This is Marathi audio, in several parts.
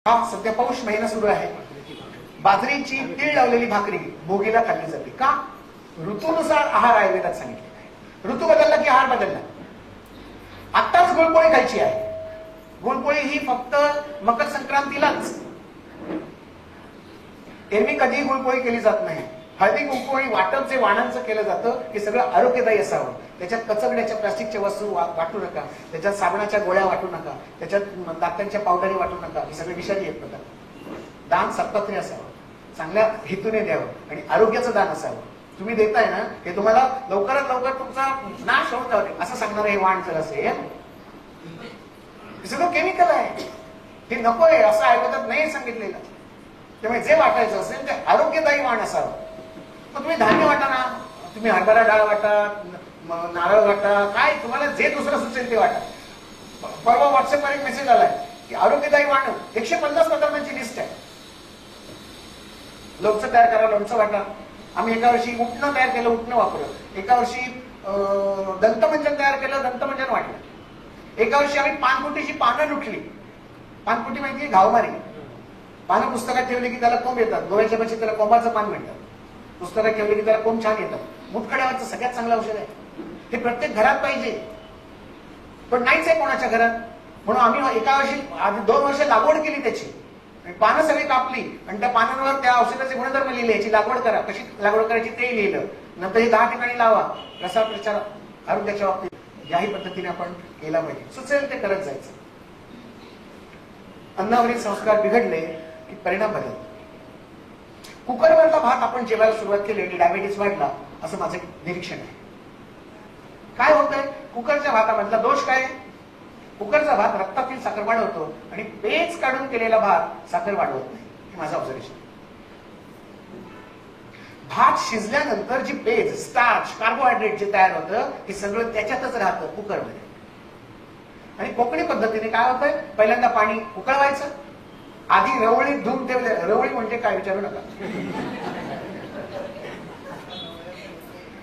हा सध्या पाऊस महिना सुरू आहे. बाजरीची तीळ लावलेली भाकरी भोगीला खाल्ली जाते. का? ऋतूनुसार आहार आयुर्वेदात सांगितलेला आहे. ऋतू बदलला की आहार बदलला. आत्ताच गुळपोळी खायची आहे. गुळपोळी ही फक्त मकर संक्रांतीलाच, एरवी कधीही गुळपोळी केली जात नाही. हळदी गुळपोळी वाटप जे वाणांचं केलं जातं हे सगळं आरोग्यदायी असावं. त्याच्यात कचरड्याच्या प्लास्टिकच्या वस्तू वाटू नका, त्याच्यात साबणाच्या गोळ्या वाटू नका, त्याच्यात दातांच्या पावडरी वाटू नका. हे सगळे विषारी आहेत पदार्थ. दान सत्पात्री असावं, चांगल्या हेतूने द्यावं आणि आरोग्याचं दान असावं. तुम्ही देताय ना हे तुम्हाला लवकरात लवकर तुमचा नाश होत जावे असं सांगणार हे वाण जर असेल. हे सगळं केमिकल आहे, हे नको आहे असं आयुर्वेदात नाही सांगितलेलं. त्यामुळे जे वाटायचं असेल ते आरोग्यदायी वाण असावं. मग तुम्ही धान्य वाटा ना, तुम्ही हरभरा डाळ वाटा, नारळ वाटा, काय तुम्हाला जे दुसरं सुचेल ते वाटा. परवा व्हॉट्सअपवर एक मेसेज आलाय की आरोग्यदायी वाण 150 पदार्थांची लिस्ट आहे. लोणचं तयार करा, लोणचं वाटा. आम्ही एका वर्षी उठणं तयार केलं, उठणं वापरलं. एका वर्षी दंतमंजन तयार केलं, दंतमंजन वाटलं. एका वर्षी आम्ही पानपुटीची पानं लुटली. पानपुटी माहिती घावमारी पानं पुस्तकात ठेवली की त्याला कोंब येतात. गोव्याच्या पक्षी त्याला कोंबाचं पान मिळतात. पुस्तकात ठेवले की त्याला कोंब छान येतात. मुतखड्यावरचं सगळ्यात चांगलं औषध आहे. हे प्रत्येक घरात पाहिजे, पण नाहीच आहे कोणाच्या घरात. म्हणून आम्ही एका वर्षी आधी 2 वर्ष लागवड केली त्याची. पानं सगळी कापली आणि त्या पानांवर त्या औषधाचे गुणधर्म लिहिले. याची लागवड करा, कशी लागवड करायची ते लिहिलं. नंतर हे 10 ठिकाणी लावा. प्रसार प्रचार आरोग्याच्या बाबतीत याही पद्धतीने आपण केला पाहिजे. सुचेल ते करत जायचं. अन्नावरील संस्कार बिघडले की परिणाम बदलतो. कुकरवरचा भात आपण जेवायला सुरुवात केली आणि डायबिटीस वाढला असं माझं निरीक्षण आहे. काय होतंय? कुकरच्या भातामधला दोष काय? कुकरचा भात रक्तातील साखर वाढवतो आणि पेज काढून केलेला भात साखर वाढवत नाही. हे माझं ऑब्झर्वेशन. भात शिजल्यानंतर जी पेज, स्टार्च, कार्बोहायड्रेट जे तयार होतं हे सगळं त्याच्यातच राहतं कुकरमध्ये. आणि कोकणी पद्धतीने काय होतंय? पहिल्यांदा पाणी उकळवायचं, आधी रवळीत धुवून ठेवले. रवळी म्हणजे काय विचारू नका,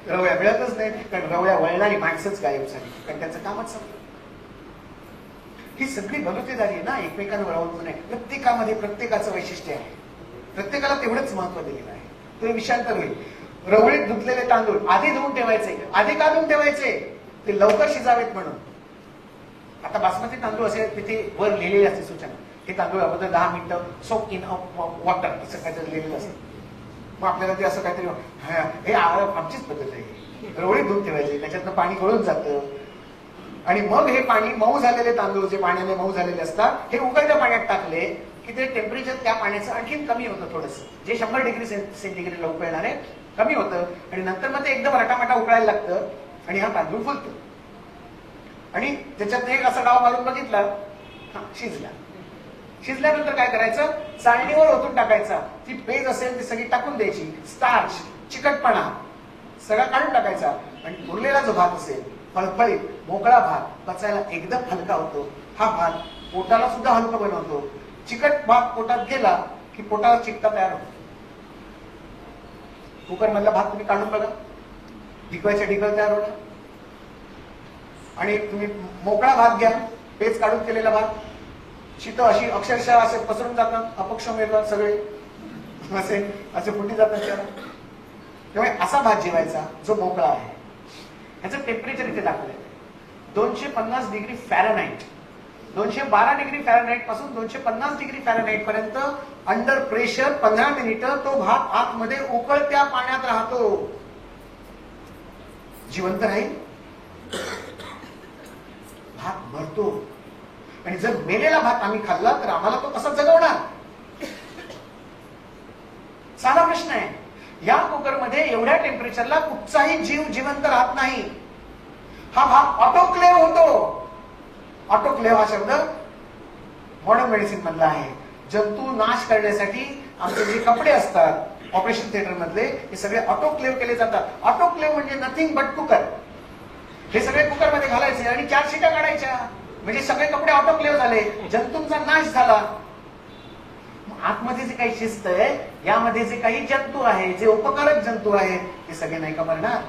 रवळ्या मिळतच नाही. कारण रवळ्या वळणारी माणसंच गायब झाली, कारण त्यांचं कामच संपलं. ही सगळी बलुतेदारी आहे ना, एकमेकांवर अवलंबून आहे. प्रत्येकामध्ये प्रत्येकाचं वैशिष्ट्य आहे. प्रत्येकाला तेवढंच महत्व दिलेलं आहे. ते विषयांतर होईल. रवळीत धुतलेले तांदूळ आधी धुवून ठेवायचे. आधी का धुवून ठेवायचे? ते लवकर शिजावेत म्हणून. आता बासमती तांदूळ असे तिथे वर लिहिलेली असते सूचना, हे तांदूळ अगोदर 10 मिनिटं सोक इन वॉटर असं काहीतरी लिहिलेलं असतं. मग आपल्याला ते असं काहीतरी हे आमचीच पद्धत आहे. रवळीत धुवून ठेवायचे, त्याच्यातनं पाणी गळून जातं आणि मग हे पाणी मऊ झालेले तांदूळ जे पाण्याने मऊ झालेले असतात हे उकळत्या पाण्यात टाकले की ते टेम्परेचर त्या पाण्याचं आणखीन कमी होतं. थोडंसं जे 100 डिग्री सेंटीग्रेडला उकळणार आहे कमी होतं आणि नंतर मग ते एकदम रटामाटा उकळायला लागतं आणि हा तांदूळ फुलतो. आणि त्याच्यात एक असा डाव मारून बघितला, शिजला. शिजल्यानंतर काय करायचं? चाळणीवर ओतून टाकायचा. ती पेज असेल ती सगळी टाकून द्यायची. स्टार्च, चिकटपणा सगळा काढून टाकायचा आणि उरलेला जो भात असेल फळफळीत मोकळा भात पचायला एकदम हलका होतो. हा भात पोटाला सुद्धा हलका बनवतो. चिकट भात पोटात गेला की पोटाला चिकटा तयार होतो. कुकर मधला भात तुम्ही काढून बघा, ढिकवायच्या ढिकळ तयार होणार. आणि तुम्ही मोकळा भात घ्या, पेज काढून केलेला भात, शीत अशी अक्षरशः असे पसरून जातात, अपक्ष मिळतात सगळे, असे फुटी जातात. त्यामुळे असा भात जेवायचा जो मोकळा आहे. ह्याचं टेम्परेचर इथे दाखवलंय 250 डिग्री फॅरनहाइट. 212 डिग्री फॅरनहाइट पासून 250 डिग्री फॅरनहाइट पर्यंत अंडर प्रेशर 15 मिनिटं तो भात आतमध्ये उकळत्या पाण्यात राहतो. जिवंत राहील, भात मरतो. आणि जर मेलेला भात आम्ही खाल्ला तर आम्हाला तो कसा जगवणार? साधा प्रश्न आहे. या कुकरमध्ये एवढ्या टेम्परेचरला कुठचाही जीव जिवंत राहत नाही. हा भात ऑटोक्लेव्ह होतो. ऑटोक्लेव्ह हा शब्द मॉडर्न मेडिसिन मधला आहे. जंतू नाश करण्यासाठी आमचे जे कपडे असतात ऑपरेशन थिएटर मधले हे सगळे ऑटोक्लेव्ह केले जातात. ऑटोक्लेव्ह म्हणजे नथिंग बट कुकर. हे सगळे कुकरमध्ये घालायचे आणि 4 शिट्या काढायच्या म्हणजे सगळे कपडे ऑटोक्लेव्ह झाले, जंतूंचा नाश झाला. आतमध्ये जे काही शिस्त आहे यामध्ये जे काही जंतू आहे, जे उपकारक जंतू आहेत ते सगळे नाही का मरणार?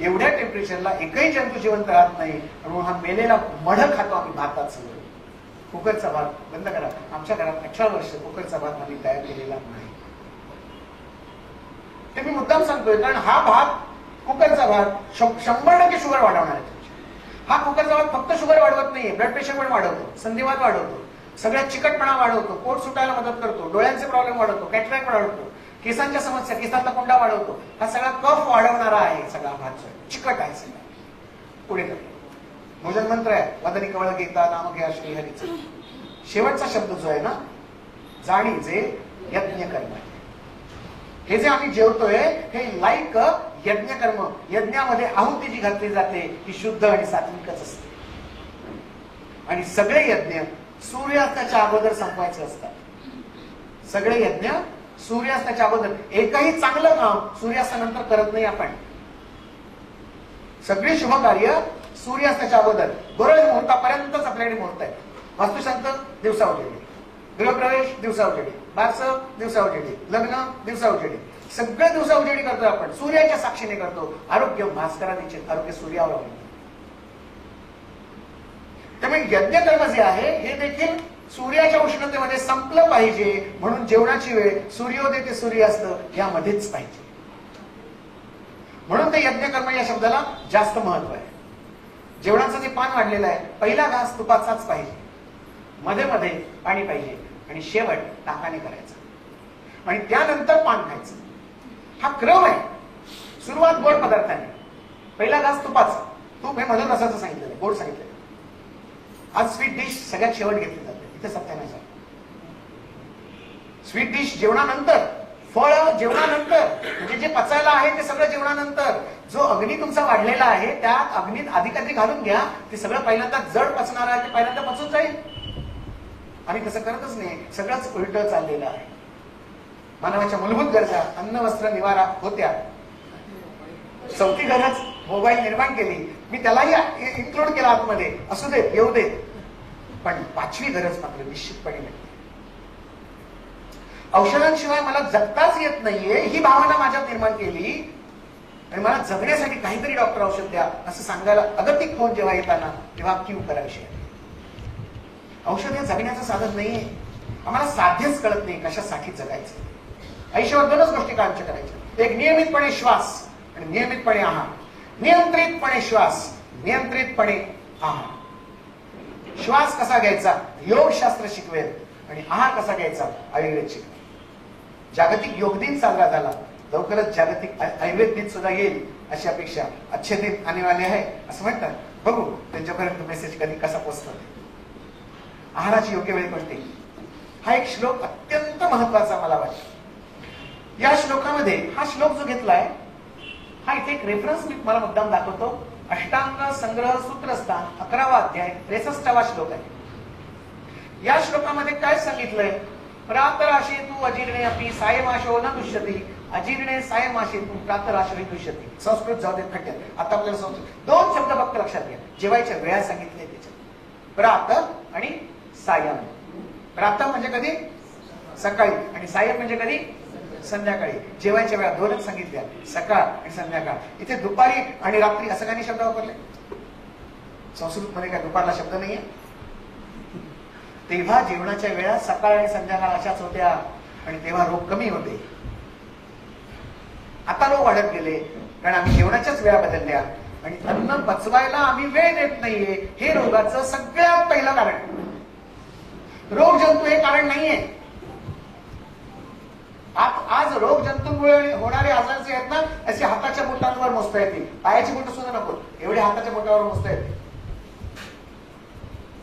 एवढ्या टेम्परेचरला एकही जंतू जिवंत राहत नाही. म्हणून हा मेलेला मढ खातो आम्ही भातात सगळं. कुकरचा भात बंद करा. आमच्या घरात 18 वर्ष कुकरचा भात आम्ही तयार केलेला नाही. ते मी मुद्दाम सांगतोय कारण हा भात, कुकरचा भात 100% शुगर वाढवणार आहे. हा कुकरचा भात फक्त शुगर वाढवत नाहीये, ब्लड प्रेशर पण वाढवतो, संधिवात वाढवतो, सगळ्यात चिकटपणा वाढवतो, पोट सुटायला मदत करतो, डोळ्यांचे प्रॉब्लेम वाढवतो, कॅटरॅक्ट वाढवतो, केसांच्या समस्या, केसांचा कोंडा वाढवतो. हा सगळा कफ वाढवणारा आहे सगळा भात, चिकट आहे सगळा. पुढे भोजन मंत्र आहे, वदनी कवळ गीता नाम घ्या श्रीहरीच. शेवटचा शब्द जो आहे ना, जाणीजे यज्ञ कर्म. हे जे आम्ही जेवतोय हे लाईक यज्ञ कर्म. यज्ञामध्ये आहुती जी घातली जाते ती शुद्ध आणि सात्विकच असते. आणि सगळे यज्ञ सूर्यास्ताच्या अगोदर संपवायचे असतात. सगळे यज्ञ सूर्यास्ताच्या अगोदर. एकही चांगलं काम सूर्यास्तानंतर करत नाही आपण. सगळी शुभ कार्य सूर्यास्ताच्या अगोदर बरोबर मुहूर्तापर्यंतच आपल्याकडे मुहूर्त आहे. वास्तुशांत दिवसा उजेडी, गृहप्रवेश दिवसा उजेडी, बारसं दिवसा उजेडी, लग्न दिवसा उजेडी, सगळे दिवसा उजेडी करतोय आपण. सूर्याच्या साक्षीने करतो. आरोग्य भास्कराने, आरोग्य सूर्यावर अवलंबून. त्यामुळे यज्ञकर्म जे आहे हे देखील सूर्याच्या उष्णतेमध्ये संपलं पाहिजे. म्हणून जेवणाची वेळ सूर्योदय ते सूर्यास्त यामध्येच पाहिजे. म्हणून ते यज्ञकर्म या शब्दाला जास्त महत्व आहे. जेवणाचं जे पान वाढलेलं आहे, पहिला घास तुपाचाच पाहिजे, मध्ये मध्ये पाणी पाहिजे आणि शेवट ताकाने करायचं आणि त्यानंतर पान खायचं. हा क्रम आहे. सुरुवात गोड पदार्थाने, पहिला घास तुपाचा. तूप हे मधुर रसाचं सांगितलेलं, गोड सांगितलेलं. आज स्वीट डिश सगळ्यात शेवट घेतली जाते. इथे सत्यानाश आहे. स्वीट डिश जेवणानंतर, फळ जेवणानंतर, म्हणजे जे पचायला आहे ते सगळं जेवणानंतर. जो अग्नी तुमचा वाढलेला आहे त्यात अग्नीत आधी काहीतरी घालून घ्या. ते सगळं पहिल्यांदा जड पचणार आहे, ते पहिल्यांदा पचून जाईल. आम्ही तसं करतच नाही. सगळंच उलट चाललेलं आहे. मानवाच्या मूलभूत गरजा अन्न वस्त्र निवारा होत्या. चौथी गरज मोबाईल निर्माण केली, मी त्यालाही इन्क्लूड केला आतमध्ये. असू देत, येऊ देत. पण पाचवी गरज मात्र निश्चितपणे नाही. औषधांशिवाय मला जगताच येत नाहीये ही भावना माझ्यात निर्माण केली आणि मला जगण्यासाठी काहीतरी डॉक्टर औषध द्या असं सांगायला अगतिक फोन जेव्हा येताना तेव्हा क्यू करायची. औषध हे जगण्याचं साधन नाहीये. आम्हाला साध्यच कळत नाही कशासाठी जगायचं. आयुष्यावर दोनच गोष्टी काळजी करायच्या. एक नियमितपणे श्वास आणि नियमितपणे आहार. नियंत्रितपणे श्वास, नियंत्रितपणे आहार. श्वास कसा घ्यायचा योगशास्त्र शिकवेल आणि आहार कसा घ्यायचा आयुर्वेद शिकवेल. जागतिक योग दिन साजरा झाला, लवकरच जागतिक आयुर्वेद दिन सुद्धा येईल अशी अपेक्षा. अच्छे दिन आने वाले आहे असं म्हणतात. बघू त्यांच्यापर्यंत मेसेज कधी कसा पोहोचतो. आहाराची योग्य वेळ कोणती, हा एक श्लोक अत्यंत महत्वाचा मला वाटतो. या श्लोकामध्ये हा श्लोक जो घेतलाय हा इथे एक रेफरन्स मी मला मुद्दाम दाखवतो. अष्टांग संग्रह सूत्रस्थान 11वा अध्याय 63वा श्लोक आहे. या श्लोकामध्ये काय सांगितलंय, प्रातराशी तू अजीर्णे अपि सायमाशो न दुष्यती, अजीर्णे सायमाशी तू प्रातराशी दुष्यती. संस्कृत जाऊ दे खड्ड्यात. आता आपल्याला संस्कृत दोन शब्द फक्त लक्षात घ्या. जेवायच्या वेळा सांगितले त्याच्यात, प्रात आणि सायम. प्रात म्हणजे कधी सकाळी आणि सायम म्हणजे कधी संध्याकाळी. जेवायच्या वेळा दोनच सांगितल्या, सकाळ आणि संध्याकाळ. इथे दुपारी आणि रात्री असं काही शब्द वापरले. संस्कृत मध्ये काय दुपारला शब्द नाहीये. तेव्हा जेवणाच्या वेळा सकाळ आणि संध्याकाळ अशाच होत्या आणि तेव्हा रोग कमी होते. आता रोग वाढत गेले कारण आम्ही जेवणाच्याच वेळा बदलल्या आणि अन्न पचवायला आम्ही वेळ देत नाहीये. हे रोगाचं सगळ्यात पहिलं कारण. रोग जंतू हे कारण नाहीये. आज रोग जंतूमुळे होणारे आजार जे आहेत ना असे हाताच्या बोटांवर मोजता येतील. पायाची बोट सुद्धा नको, एवढे हाताच्या बोटावर मोजता येतील.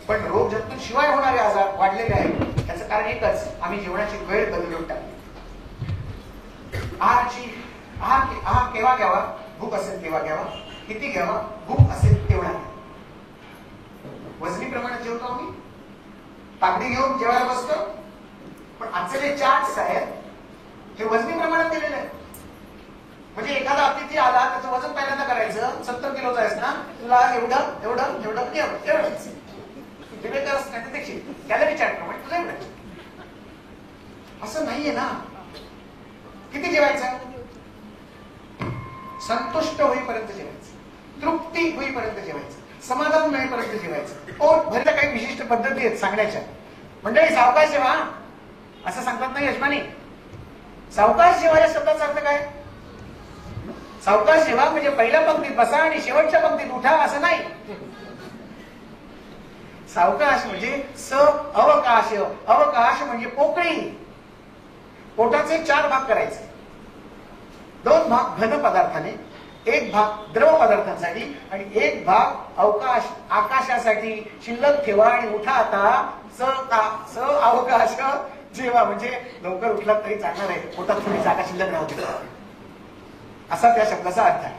पण रोग जंतूंशिवाय होणारे आजार वाढलेले आहेत. त्याचं कारण एकच, आम्ही जेवणाची वेळ बदलून टाकली. आहार केव्हा घ्यावा, भूक असेल तेव्हा घ्यावा. किती घ्यावा, भूक असेल तेवढा. वजनी प्रमाणात जेवतो आम्ही, ताकदी घेऊन जेवायला बसतो. पण आजचे जे चार्ट्स आहेत हे वजनी प्रमाणात दिलेले आहे. म्हणजे एखादा अतिथी आला त्याचं वजन पहिल्यांदा करायचं. 70 किलोचा आहेस ना, तुला एवढं एवढं एवढं एवढंच विवेकरच नाही देखील कॅलरी चार्ट प्रमाणे तुझं एवढं. असं नाहीये ना. किती जेवायचं, संतुष्ट होईपर्यंत जेवायचं, तृप्ती होईपर्यंत जेवायचं. समाधान मिळेपर्यंत जेवायचं. पोट भरल्या काही विशिष्ट पद्धती आहेत सांगण्याच्या. मंडळी सावकाश जेवा असं सांगतात नाही यजमानी. सावकाश जेवा या शब्दाचा अर्थ काय? सावकाश जेवा म्हणजे पहिल्या पंक्तीत बसा आणि शेवटच्या पंक्तीत उठा असं नाही. सावकाश म्हणजे स अवकाश. अवकाश म्हणजे पोकळी. पोटाचे 4 भाग करायचे. 2 भाग घन पदार्थाने, 1 भाग द्रव पदार्थांसाठी आणि 1 भाग अवकाश आकाशासाठी शिल्लक ठेवा आणि उठा आता. स अवकाश जेवा म्हणजे लवकर उठलात तरी चालणार आहे, पोटात थोडी जागा शिल्लक राहते असा त्या शब्दाचा अर्थ आहे.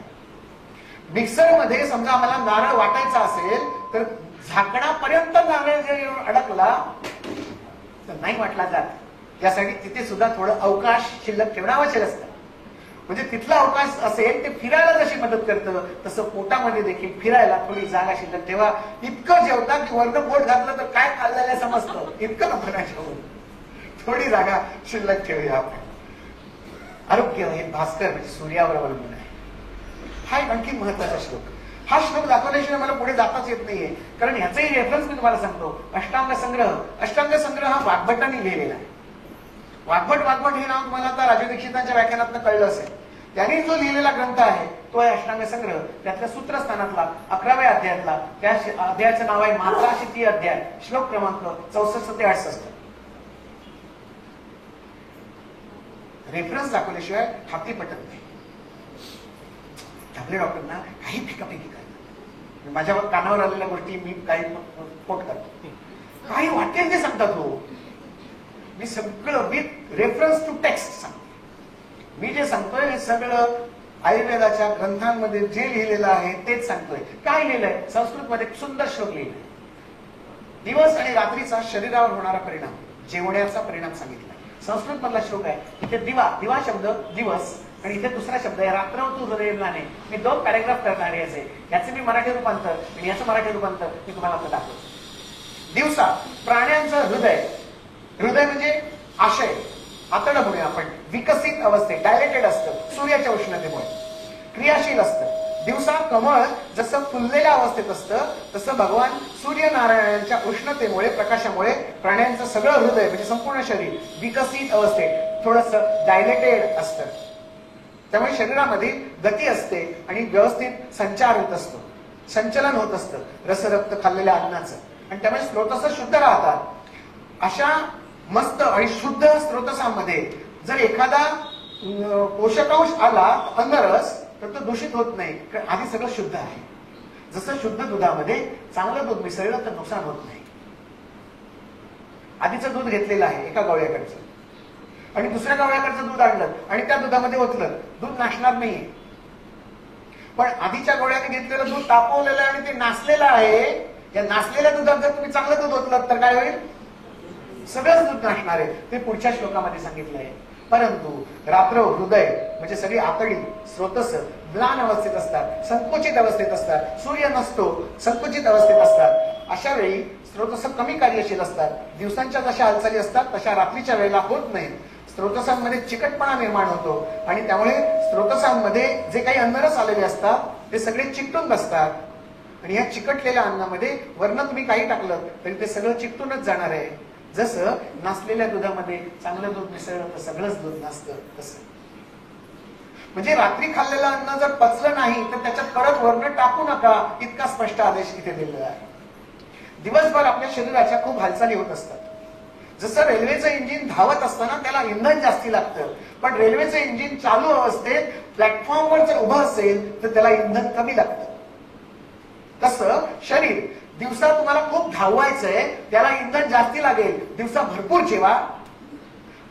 मिक्सर मध्ये समजा आम्हाला नारळ वाटायचा असेल तर झाकणापर्यंत नारळ जर येऊन अडकला तर नाही वाटला जात. यासाठी तिथे सुद्धा थोडं अवकाश शिल्लक ठेवणं आवश्यक असतं. म्हणजे तिथला अवकाश असेल ते फिरायला जशी मदत करतं तसं पोटामध्ये देखील फिरायला थोडी जागा शिल्लक ठेवा. इतकं जेवता की वरनं पोट घातलं तर काय खाल्लेलं समजतं, इतकं नको ना जेवून. थोडी जागा शिल्लक ठेवूया आपण. आरोग्य हे भास्कर म्हणजे सूर्यावर अवलंबून आहे. हा एक आणखी महत्वाचा श्लोक. हा श्लोक दाखवल्याशिवाय मला पुढे जाताच येत नाहीये, कारण ह्याचाही रेफरन्स मी तुम्हाला सांगतो. अष्टांग संग्रह. अष्टांग संग्रह हा वाग्भटांनी लिहिलेला आहे. वाग्भट हे नाव तुम्हाला आता राजू दीक्षितांच्या व्याख्यानातून कळलं असेल. त्यांनी जो लिहिलेला ग्रंथ आहे तो आहे अष्टांग संग्रह. त्यातल्या सूत्रस्थानातला 11व्या अध्यायातला, त्या अध्यायाचं नाव आहे मात्राशिती अध्याय, श्लोक क्रमांक 64 ते 68. रेफरन्स दाखवल्याशिवाय हाती पटत नाही. आपल्या डॉक्टरना काही फिकाफिकी करतात. माझ्या कानावर आलेल्या गोष्टी मी काही कोट करतो, काही वाटेल ते सांगतात. हो, मी सगळं विथ रेफरन्स टू टेक्स्ट सांगतो. मी जे सांगतोय हे सगळं आयुर्वेदाच्या ग्रंथांमध्ये जे लिहिलेलं आहे तेच सांगतोय. काय लिहिलंय? संस्कृत मध्ये सुंदर श्लोक लिहिलाय. दिवस आणि रात्रीचा शरीरावर होणारा परिणाम, जेवण्याचा परिणाम सांगितला. संस्कृत मधला श्लोक आहे. इथे दिवा शब्द दिवस आणि इथे दुसरा शब्द आहे रात्रवतू हृदयम्लाने. मी 2 पॅरेग्राफ करणार आहे याचे. याचे मी मराठी रूपांतर आणि याचं मराठी रूपांतर मी तुम्हाला आता दाखवतो. दिवसा प्राण्यांचं हृदय म्हणजे आशय, आतडं म्हणूया आपण, विकसित अवस्थेत डायलेटेड असतं सूर्याच्या उष्णतेमुळे, क्रियाशील असतं. दिवसा कमळ जसं फुललेल्या अवस्थेत असतं तसं भगवान सूर्यनारायणांच्या उष्णतेमुळे, प्रकाशामुळे प्राण्यांचं सगळं हृदय म्हणजे संपूर्ण शरीर विकसित अवस्थेत थोडस डायलेटेड असतं. त्यामुळे शरीरामध्ये गती असते आणि व्यवस्थित संचार होत असतो, संचलन होत असतं रसरक्त खाल्लेल्या अन्नाचं, आणि त्यामुळे स्रोतस शुद्ध राहतात. अशा मस्त आणि शुद्ध स्रोतसांमध्ये जर एखादा पोषकांश आला, अन्नरस, तर तो दूषित होत नाही, कारण आधी सगळं शुद्ध आहे. जसं शुद्ध दुधामध्ये चांगलं दूध मिसळलं तर नुकसान होत नाही. आधीचं दूध घेतलेलं आहे एका गवळ्याकडचं आणि दुसऱ्या गवळ्याकडचं दूध आणलं आणि त्या दुधामध्ये ओतलं, दूध नासणार नाहीये. पण आधीच्या गवळ्याने घेतलेलं दूध तापवलेलं आणि ते नासलेलं आहे. या नासलेल्या दुधात जर तुम्ही चांगलं दूध ओतलं तर काय होईल? सगळंच दूध नासणार आहे. ते पुढच्या श्लोकामध्ये सांगितलं आहे. परंतु रात्र हृदय म्हणजे सगळी आतडी स्रोतस म्लान अवस्थेत असतात, संकुचित अवस्थेत असतात, सूर्य नसतो, संकुचित अवस्थेत असतात. अशा वेळी स्रोतस कमी कार्यशील असतात. दिवसांच्या जशा हालचाली असतात तशा रात्रीच्या वेळेला होत नाहीत. स्रोतसांमध्ये चिकटपणा निर्माण होतो आणि त्यामुळे स्रोतसांमध्ये जे काही अन्नरस आलेले असतात ते सगळे चिकटून बसतात आणि या चिकटलेल्या अन्नामध्ये वर्ण तुम्ही काही टाकलं तरी ते सगळं चिकटूनच जाणार आहे. जसं नासलेल्या दुधामध्ये चांगलं दूध मिसळलं तर सगळंच दूध नासतं तसं. म्हणजे रात्री खाल्लेलं अन्न जर पचलं नाही तर त्याच्यात परत वर्ण टाकू नका, इतका स्पष्ट आदेश इथे दिलेला आहे. दिवसभर आपल्या शरीराच्या खूप हालचाली होत असतात. जसं रेल्वेचं इंजिन धावत असताना त्याला इंधन जास्ती लागतं, पण रेल्वेचं इंजिन चालू अवस्थेत प्लॅटफॉर्मवर जर उभं असेल तर त्याला इंधन कमी लागतं. तसं शरीर दिवसा तुम्हाला खूप धावायचंय, त्याला इंधन जास्ती लागेल. दिवसा भरपूर जेवा,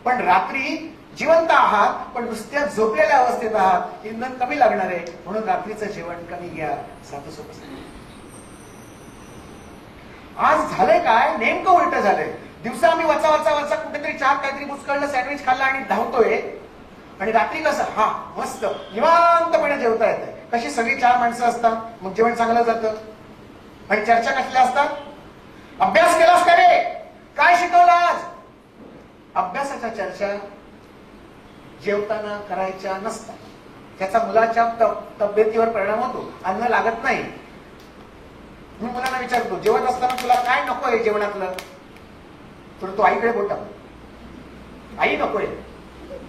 पण रात्री जिवंत आहात पण नुसत्या झोपलेल्या अवस्थेत आहात, इंधन कमी लागणार आहे, म्हणून रात्रीचं जेवण कमी घ्या. साधं सोपं. आज झालंय काय, नेमकं उलट झालंय. दिवसा आम्ही वाचा कुठेतरी चहा काहीतरी बुचकळलं, सँडविच खाल्ला आणि धावतोय, आणि रात्री कसं मस्त निवांतपणे जेवता येतंय. कशी सगळी 4 माणसं असतात, मग जेवण चांगलं जातं. आणि चर्चा कसल्या असतात? अभ्यास केलास का रे, काय शिकवलं आज? अभ्यासाच्या चर्चा जेवताना करायच्या नसतात. त्याचा मुलाच्या तब्येतीवर परिणाम होतो, अन्न लागत नाही. मी मुलांना विचारतो, जेवण असताना तुला काय नकोय जेवणातलं? तर तो आईकडे बोलतो, आई नकोय.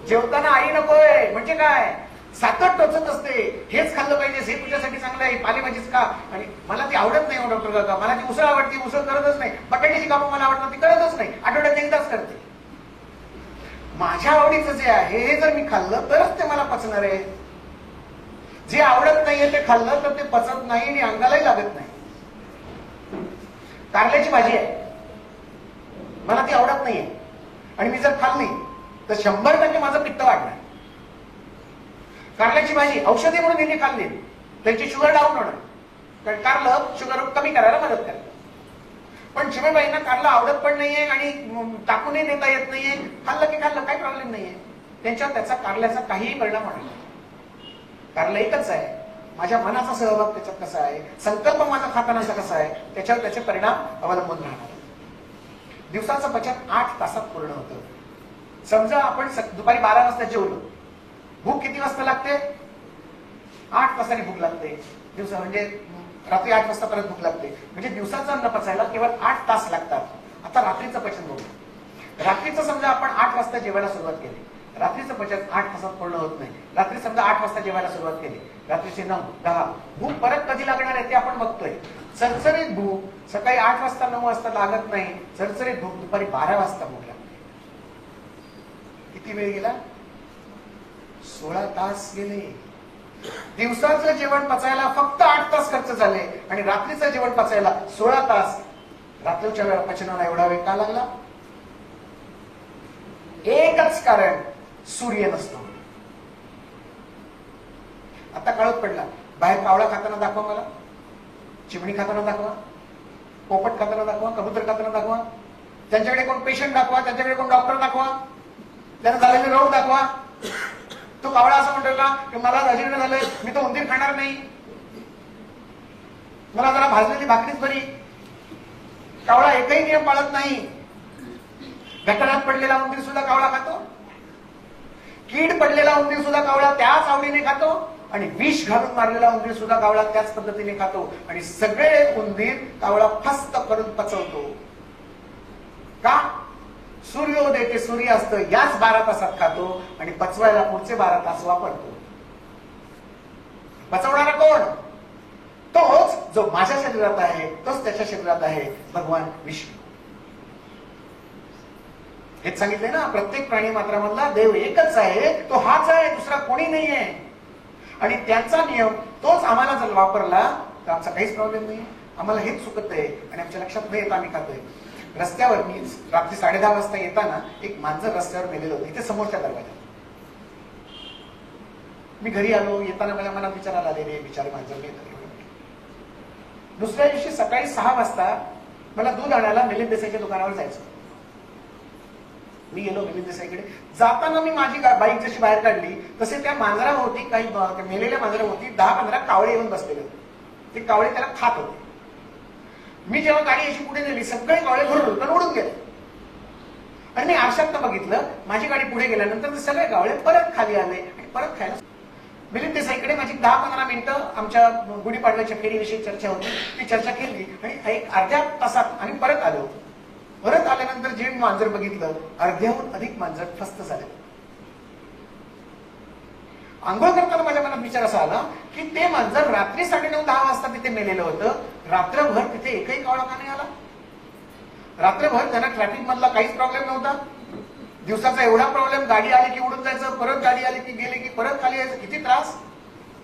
जेवताना आई नकोय म्हणजे काय? सातत टोचत असते, हेच खाल्लं पाहिजे, हे तुझ्यासाठी चांगलं आहे, पालेभाजीच का? आणि मला ती आवडत नाही हो डॉक्टर काका, मला ती उसळ आवडते, उसळ करतच नाही. बटाट्याची कापं मला आवडतात, ती करतच नाही, आठवड्यात एकदाच करते. माझ्या आवडीचं जे आहे हे जर मी खाल्लं तरच ते मला पचणार आहे. जे आवडत नाहीये ते खाल्लं तर ते पचत नाही आणि अंगालाही लागत नाही. कारल्याची भाजी आहे, मला ती आवडत नाहीये आणि मी जर खाल्ली तर 100% माझं पित्त वाढणार. कारल्याची भाजी औषधी म्हणून यांनी खाल्ली, त्यांची शुगर डाऊन होणार, कारण कारलं शुगर कमी करायला मदत करते. पण चिमेबाईंना कारलं आवडत पण नाहीये आणि टाकूनही देता येत नाहीये, खाल्लं की खाल्लं, काही प्रॉब्लेम नाहीये त्यांच्यावर. त्याचा कारल्याचा काहीही परिणाम होणार नाही. कारलं एकच आहे, माझ्या मनाचा सहभाग त्याच्यात कसा आहे, संकल्प माझा खातानाचा कसा आहे, त्याच्यावर त्याचे परिणाम अवलंबून राहणार. दिवसाचं पचन 8 तासात पूर्ण होतं. समजा आपण दुपारी 12 वाजता जेवलो, भूक किती वाजता लागते? 8 तासांनी भूक लागते दिवसा, म्हणजे रात्री 8 वाजता परत भूक लागते. म्हणजे दिवसाचं अन्न पचायला केवळ 8 तास लागतात. आता रात्रीचं पचन बघू. रात्रीचं समजा आपण 8 वाजता जेवायला सुरुवात केली, रात्रीचं पचन 8 तासात पूर्ण होत नाही. रात्री समजा 8 वाजता जेवायला सुरुवात केली, रात्रीचे 9, 10, भूक परत कधी लागणार आहे ते आपण बघतोय. चरचरीत भूक सकाळी 8 वाजता 9 वाजता लागत नाही, चरचरीत भूक दुपारी 12 वाजता भूक लागते. किती वेळ गेला? 16 तास गेले. दिवसाचं जेवण पचायला फक्त 8 तास खर्च झाले आणि रात्रीचं जेवण पचायला 16 तास. रात्रीच्या वेळा पचनाला एवढा वेळ का लागला? एकच कारण, सूर्य नसतो. आता कळत पडला, बाहेर कावळा खाताना दाखवा मला, चिमणी खाताना दाखवा, पोपट खाताना दाखवा, कबूतर खाताना दाखवा, त्यांच्याकडे कोण पेशंट दाखवा, त्यांच्याकडे कोण डॉक्टर दाखवा, त्यांना झालेले रोग दाखवा. तो कावळा असं म्हणतो का की मला अजीर्ण झालंय, मी तो उंदीर खाणार नाही, मला जरा भाजलेली भाकरीच बरी. कावळा एकही नियम पाळत नाही. गटारात पडलेला उंदीर सुद्धा कावळा खातो, कीड पडलेला उंदीर सुद्धा कावळा त्याच आवडीने खातो आणि विष घालून मारलेला उंदीर सुद्धा कावळा त्याच पद्धतीने खातो. आणि सगळे उंदीर कावळा फस्त करून पचवतो. का? सूर्योदय ते सूर्यास्त याच 12 तासात खातो आणि पचवायला पुढचे 12 तास वापरतो. पचवणारा कोण? तोच जो माझ्या शरीरात आहे, तोच त्याच्या शरीरात आहे, भगवान विष्णू. हेच सांगितले ना, प्रत्येक प्राणी मात्रामधला देव एकच आहे, तो हाच आहे, दुसरा कोणी नाहीये. आणि त्यांचा नियम तोच आम्हाला जर वापरला तर आमचा काहीच प्रॉब्लेम नाही. आम्हाला हेच चुकत आहे आणि आमच्या लक्षात नाही येत आम्ही खातोय. रस्त्यावर मी रात्री 10:30 वाजता येताना एक मांजर रस्त्यावर मेलेलं होतं, इथे समोरच्या दरवाजात. मी घरी आलो, येताना माझ्या मनात विचार आला, रे बिचारे मांजर मेलं. दुसऱ्या दिवशी सकाळी 6 वाजता मला दूध आणायला मिलिंद देसाईच्या दुकानावर जायचं. मी गेलो मिलिंद देसाईकडे. जाताना मी माझी बाईक जशी बाहेर काढली तसे त्या मांजराभोवती काही मेलेल्या मांजराभोवती 10-15 कावळे येऊन बसलेले होते. ते कावळे त्याला खात होते. मी जेव्हा गाडी अशी पुढे नेली, सगळे कावळे भरून उडून गेले आणि मी आरशात बघितलं. माझी गाडी पुढे गेल्यानंतर ते सगळे कावळे परत खाली आले आणि परत खायला. मिलिंद देसाईकडे माझी 10-15 मिनिटं आमच्या गुढीपाडव्याच्या फेरीविषयी चर्चा होती. ती चर्चा केली आणि एक अर्ध्या तासात आम्ही परत आलो. परत आल्यानंतर जे मांजर बघितलं, अर्ध्याहून अधिक मांजर फस्त झाले. आंघोळ करताना माझ्या मनात विचार असा आला की ते मांजर रात्री 9:30-10 वाजता तिथे मेलेलं होतं. रात्रभर तिथे एकही कावळा का नाही आला? रात्रभर त्यांना ट्रॅफिक मधला काहीच प्रॉब्लेम नव्हता. दिवसाचा एवढा प्रॉब्लेम, गाडी आली की उडून जायचं, परत गाडी आली की गेली की परत खाली यायचं, किती त्रास.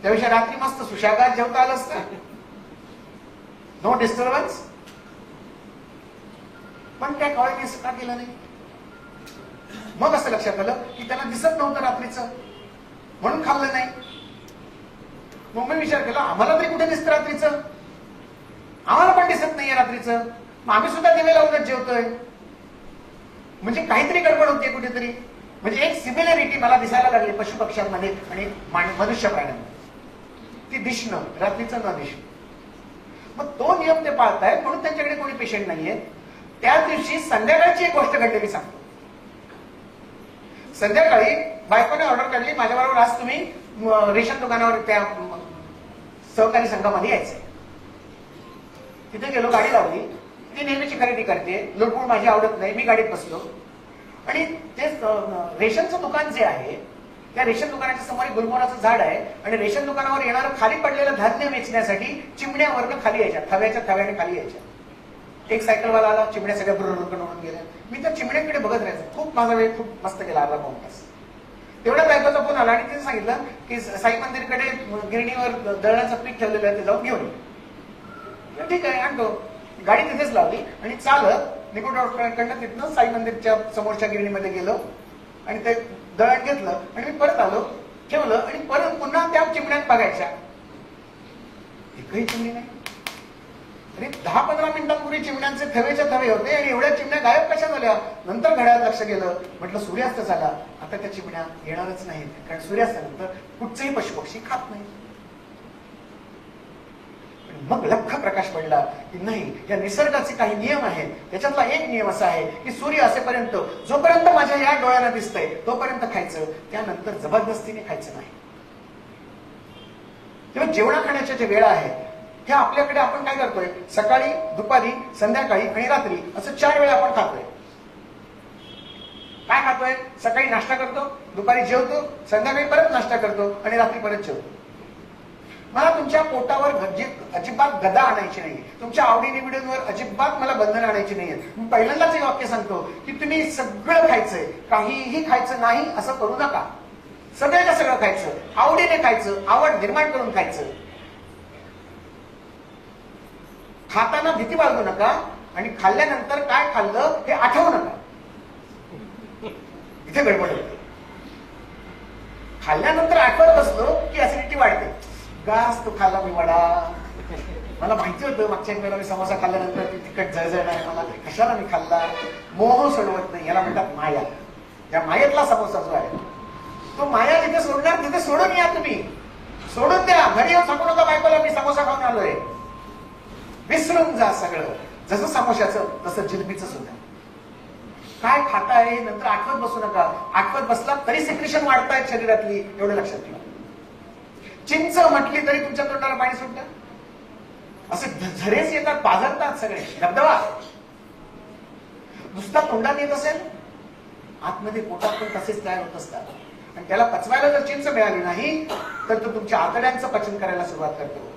त्यापेक्षा रात्री मस्त सुशागात जेवता आलं असतं, नो डिस्टर्बन्स. पण त्या कावळ्याने असं का केलं नाही? मग असं लक्षात आलं की त्यांना दिसत नव्हतं रात्रीचं, म्हणून खाल्लं नाही. मग मी विचार केला, आम्हाला तरी कुठे दिसतं रात्रीचं? आम्हाला पण दिसत नाहीये रात्रीचं, मग आम्ही सुद्धा दिवे लावूनच जेवतोय. म्हणजे काहीतरी गडबड होते कुठेतरी. म्हणजे एक सिमिलॅरिटी मला दिसायला लागली पशु पक्ष्यांमध्ये आणि मनुष्य प्राण्यांमध्ये, ती दिसणं, रात्रीचं न दिसणं. मग तो नियम ते पाळतायत म्हणून त्यांच्याकडे कोणी पेशंट नाहीये. त्या दिवशी संध्याकाळची एक गोष्ट घडलेली सांगतो. संध्याकाळी बायकोने ऑर्डर काढली, माझ्याबरोबर आज तुम्ही रेशन दुकानावर त्या सहकारी संघामध्ये यायचंय. तिथे गेलो, गाडी लावली, ती नेहमीची खरेदी करते, लुडबुड माझी आवडत नाही, मी गाडीत बसलो आणि ते रेशनचं दुकान जे आहे त्या रेशन दुकानाच्या समोर एक गुलमोहराचं झाड आहे आणि रेशन दुकानावर येणारं खाली पडलेलं धान्य वेचण्यासाठी चिमण्यावरनं खाली यायच्या, थव्याच्या थव्याने खाली यायच्या. एक सायकलवाला आला, चिमण्या सगळ्या बरोबर उडून गेल्या. मी त्या चिमण्यांकडे बघत राहायचो. खूप माझा वेळ खूप मस्त गेला, अर्धा पाऊण तास. तेवढ्या बायकोचा फोन आला आणि तिने सांगितलं की साई मंदिरकडे गिरणीवर दळणाचं पीठ ठेवलेलं आहे, ते जाऊन घेऊन ये. ठीक आहे, आणतो. गाडी तिथेच लावली आणि चालत निकोटकडनं तिथनं साई मंदिरच्या समोरच्या गिरणीमध्ये गेलो आणि ते दळण घेतलं आणि मी परत आलो, ठेवलं आणि परत पुन्हा त्या चिमण्यात बघायच्या. एकही चिमणी नाही. अरे 10-15 मिनिटांपूर्वी चिमण्यांचे थवेच्या थवे होते आणि एवढ्या चिमण्या गायब कशा झाल्या? नंतर घड्याळात लक्ष गेलं, म्हटलं सूर्यास्त झाला, आता त्या चिमण्या येणारच नाहीत, कारण सूर्यास्तानंतर कुठचेही पशुपक्षी खात नाही. मग लख्ख प्रकाश पडला की नाही, या निसर्गाचे काही नियम आहेत. त्याच्यातला एक नियम असा आहे की सूर्य असेपर्यंत, जोपर्यंत माझ्या या डोळ्यांना दिसतंय तोपर्यंत खायचं, त्यानंतर जबरदस्तीने खायचं नाही. तेव्हा जेवणा खाण्याच्या ज्या वेळा आहेत ह्या आपल्याकडे आपण काय करतोय, सकाळी, दुपारी, संध्याकाळी आणि रात्री असं 4 वेळा आपण खातोय. काय खातोय? सकाळी नाश्ता करतो, दुपारी जेवतो, संध्याकाळी परत नाश्ता करतो आणि रात्री परत जेवतो. मला तुमच्या पोटावर अजिबात गदा आणायची नाही, तुमच्या आवडीनिवडींवर अजिबात मला बंधन आणायची नाहीये. मी पहिल्यांदाच एक वाक्य सांगतो की तुम्ही सगळं खायचंय, काहीही खायचं नाही असं करू नका. सगळ्याच्या सगळं खायचं, आवडीने खायचं, आवड निर्माण करून खायचं. खाताना भीती बाळगू नका आणि खाल्ल्यानंतर काय खाल्लं हे आठवू नका. इथे गडबड होते. खाल्ल्यानंतर आठवत बसलो की ऍसिडिटी वाढते. गास तो खाल्ला मी वडा, मला माहिती होतं मागच्या वेळेला मी समोसा खाल्ल्यानंतर ती तिखट जळजळ नाही, मला कशाला मी खाल्ला. मोह सोडवत नाही, याला म्हणतात माया. या मायेतला समोसा जो आहे तो माया जिथे सोडणार तिथे सोडून या. तुम्ही सोडून द्या. घरी येऊन सांगू नका बायकोला मी समोसा खाऊन आलोय. विसरून जा सगळं. जसं समोशाचं तसं जिलबीचं सुद्धा. काय खाताय नंतर आठवत बसू नका. आठवत बसला तरी सिक्रेशन वाढतायत शरीरातली, एवढं लक्षात ठेवा. चिंच म्हटली तरी तुमच्या तोंडाला पाणी सुटतं. असे झरेच येतात, पाझरतात सगळे. धबधबा नुसता तोंडात येत असेल, आतमध्ये पोटात पण तसेच तयार होत असतात. आणि त्याला पचवायला जर चिंच मिळाली नाही तर तो तुमच्या आतड्यांचं पचन करायला सुरुवात करतो.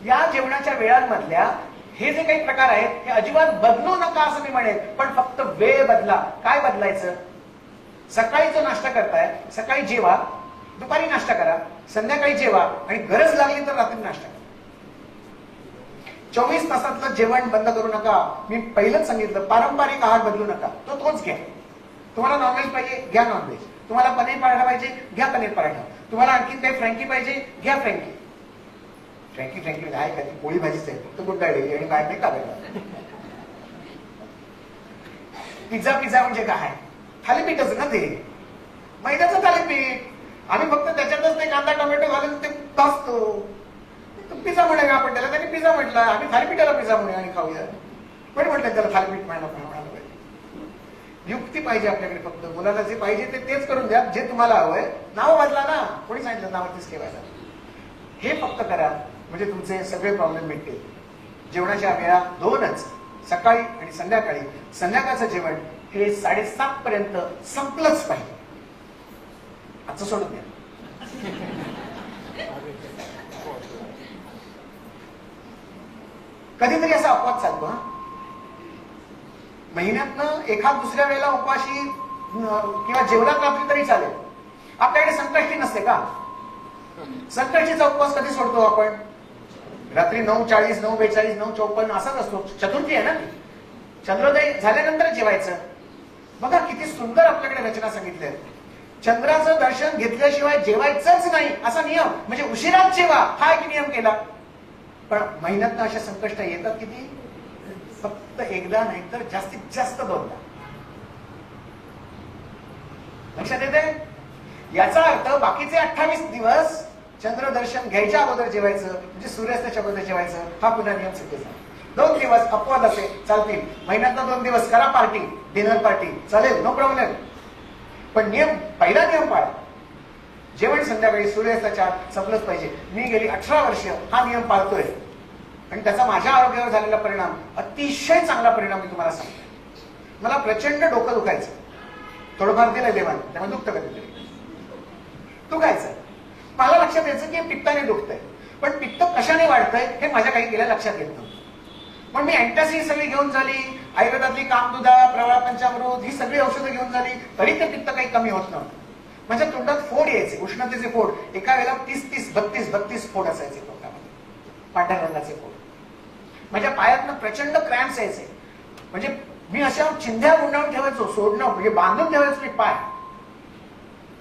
या जेवणाच्या वेळांमधल्या हे जे काही प्रकार आहेत हे अजिबात बदलू नका असं मी म्हणेन, पण फक्त वेळ बदला. काय बदलायचं? सकाळी जो नाश्ता करताय, सकाळी जेवा, दुपारी नाश्ता करा, संध्याकाळी जेवा आणि गरज लागली तर रात्री नाश्ता करा. 24 तासातलं जेवण बंद करू नका. मी पहिलंच सांगितलं, पारंपरिक आहार बदलू नका, तोच घ्या. तुम्हाला नॉनव्हेज पाहिजे, घ्या नॉनव्हेज. तुम्हाला पनीर पराठा पाहिजे, घ्या पनीर पराठा. तुम्हाला आणखी काही फ्रँकी पाहिजे, घ्या फ्रँकी. फ्रँकी आहे का? ती पोळी भाजीच आहे, फक्त गुंडाळलेली आणि काय नाही काढायला. पिझ्झा म्हणजे काय? थालीपीठच ना ते, मैद्याचं थालीपीठ. आम्ही फक्त त्याच्यातच ते कांदा टोमॅटो घालून ते भाजतो. पिझ्झा म्हणे का आपण त्याला? त्यांनी पिझ्झा म्हटला, आम्ही थालीपीठाला पिझ्झा म्हणूया आणि खाऊया. पण म्हटलं त्याला थालीपीठ म्हणायला पाहिजे. युक्ती पाहिजे आपल्याकडे. फक्त मुलाला जे पाहिजे तेच करून द्या, जे तुम्हाला हवंय. नाव बदला ना, कोणी सांगितलं नावाचीच ठेवायला? हे फक्त करा म्हणजे तुमचे सगळे प्रॉब्लेम मिटतील. जेवणाच्या वेळा 2च, सकाळी आणि संध्याकाळी. संध्याकाळचं जेवण हे 7:30 पर्यंत संपलंच पाहिजे. आजचं सोडून द्या. कधीतरी असा अपवाद चालतो. महिन्यातनं एखाद दुसऱ्या वेळेला उपवाशी किंवा जेवणात रात्री तरी चालेल. आपल्याकडे संकष्टी नसते का? संकष्टीचा उपवास कधी सोडतो आपण? रात्री 9:40, 9:42, 9:54 असाच असतो. चतुर्थी आहे ना ती. चंद्रोदय झाल्यानंतर जेवायचं. बघा किती सुंदर आपल्याकडे रचना सांगितली आहे. चंद्राचं दर्शन घेतल्याशिवाय जेवायचंच नाही असा नियम. म्हणजे उशिराच जेवा हा एक नियम केला. पण महिन्यात अशा संकष्ट येतात किती? फक्त एकदा, नाही तर जास्तीत जास्त 2दा. लक्षात येते? याचा अर्थ बाकीचे 28 दिवस चंद्रदर्शन घ्यायच्या अगोदर जेवायचं, म्हणजे सूर्यास्ताच्या अगोदर जेवायचं. हा पुन्हा नियम सिद्ध झाला. 2 दिवस अपवाद असे चालतील. महिन्यातनं 2 दिवस करा पार्टी, डिनर पार्टी चालेल, नो प्रॉब्लेम. पण पहिला नियम पाळा. जेवण संध्याकाळी सूर्यास्ताच्या संपलंच पाहिजे. मी गेली 18 वर्ष हा नियम पाळतोय आणि त्याचा माझ्या आरोग्यावर झालेला परिणाम अतिशय चांगला परिणाम मी तुम्हाला सांगतो. मला प्रचंड डोकं दुखायचं, थोडंफार दिलंय देवाने, त्यामुळे दुखतं कधीतरी, दुखायचं. मला लक्षात यायचं की पित्ताने दुखतंय, पण पित्त कशाने वाढतंय हे माझ्या काही गेल्या लक्षात येत नव्हतं. पण मी अँटासिड सगळी घेऊन झाली, आयुर्वेदातली कामदुधा, प्रवाळ पंचामृत ही सगळी औषधं घेऊन झाली, तरी ते पित्त काही कमी होत नव्हतं. माझ्या तोंडात फोड यायचे, उष्णतेचे फोड. एका वेळेला 32 फोड असायचे तोंडामध्ये, पांढऱ्या रंगाचे फोड. माझ्या पायातनं प्रचंड क्रॅम्प्स यायचे. म्हणजे मी अशा चिंध्या गुंडाळून ठेवायचो, सोडणं म्हणजे बांधून ठेवायचो मी पाय,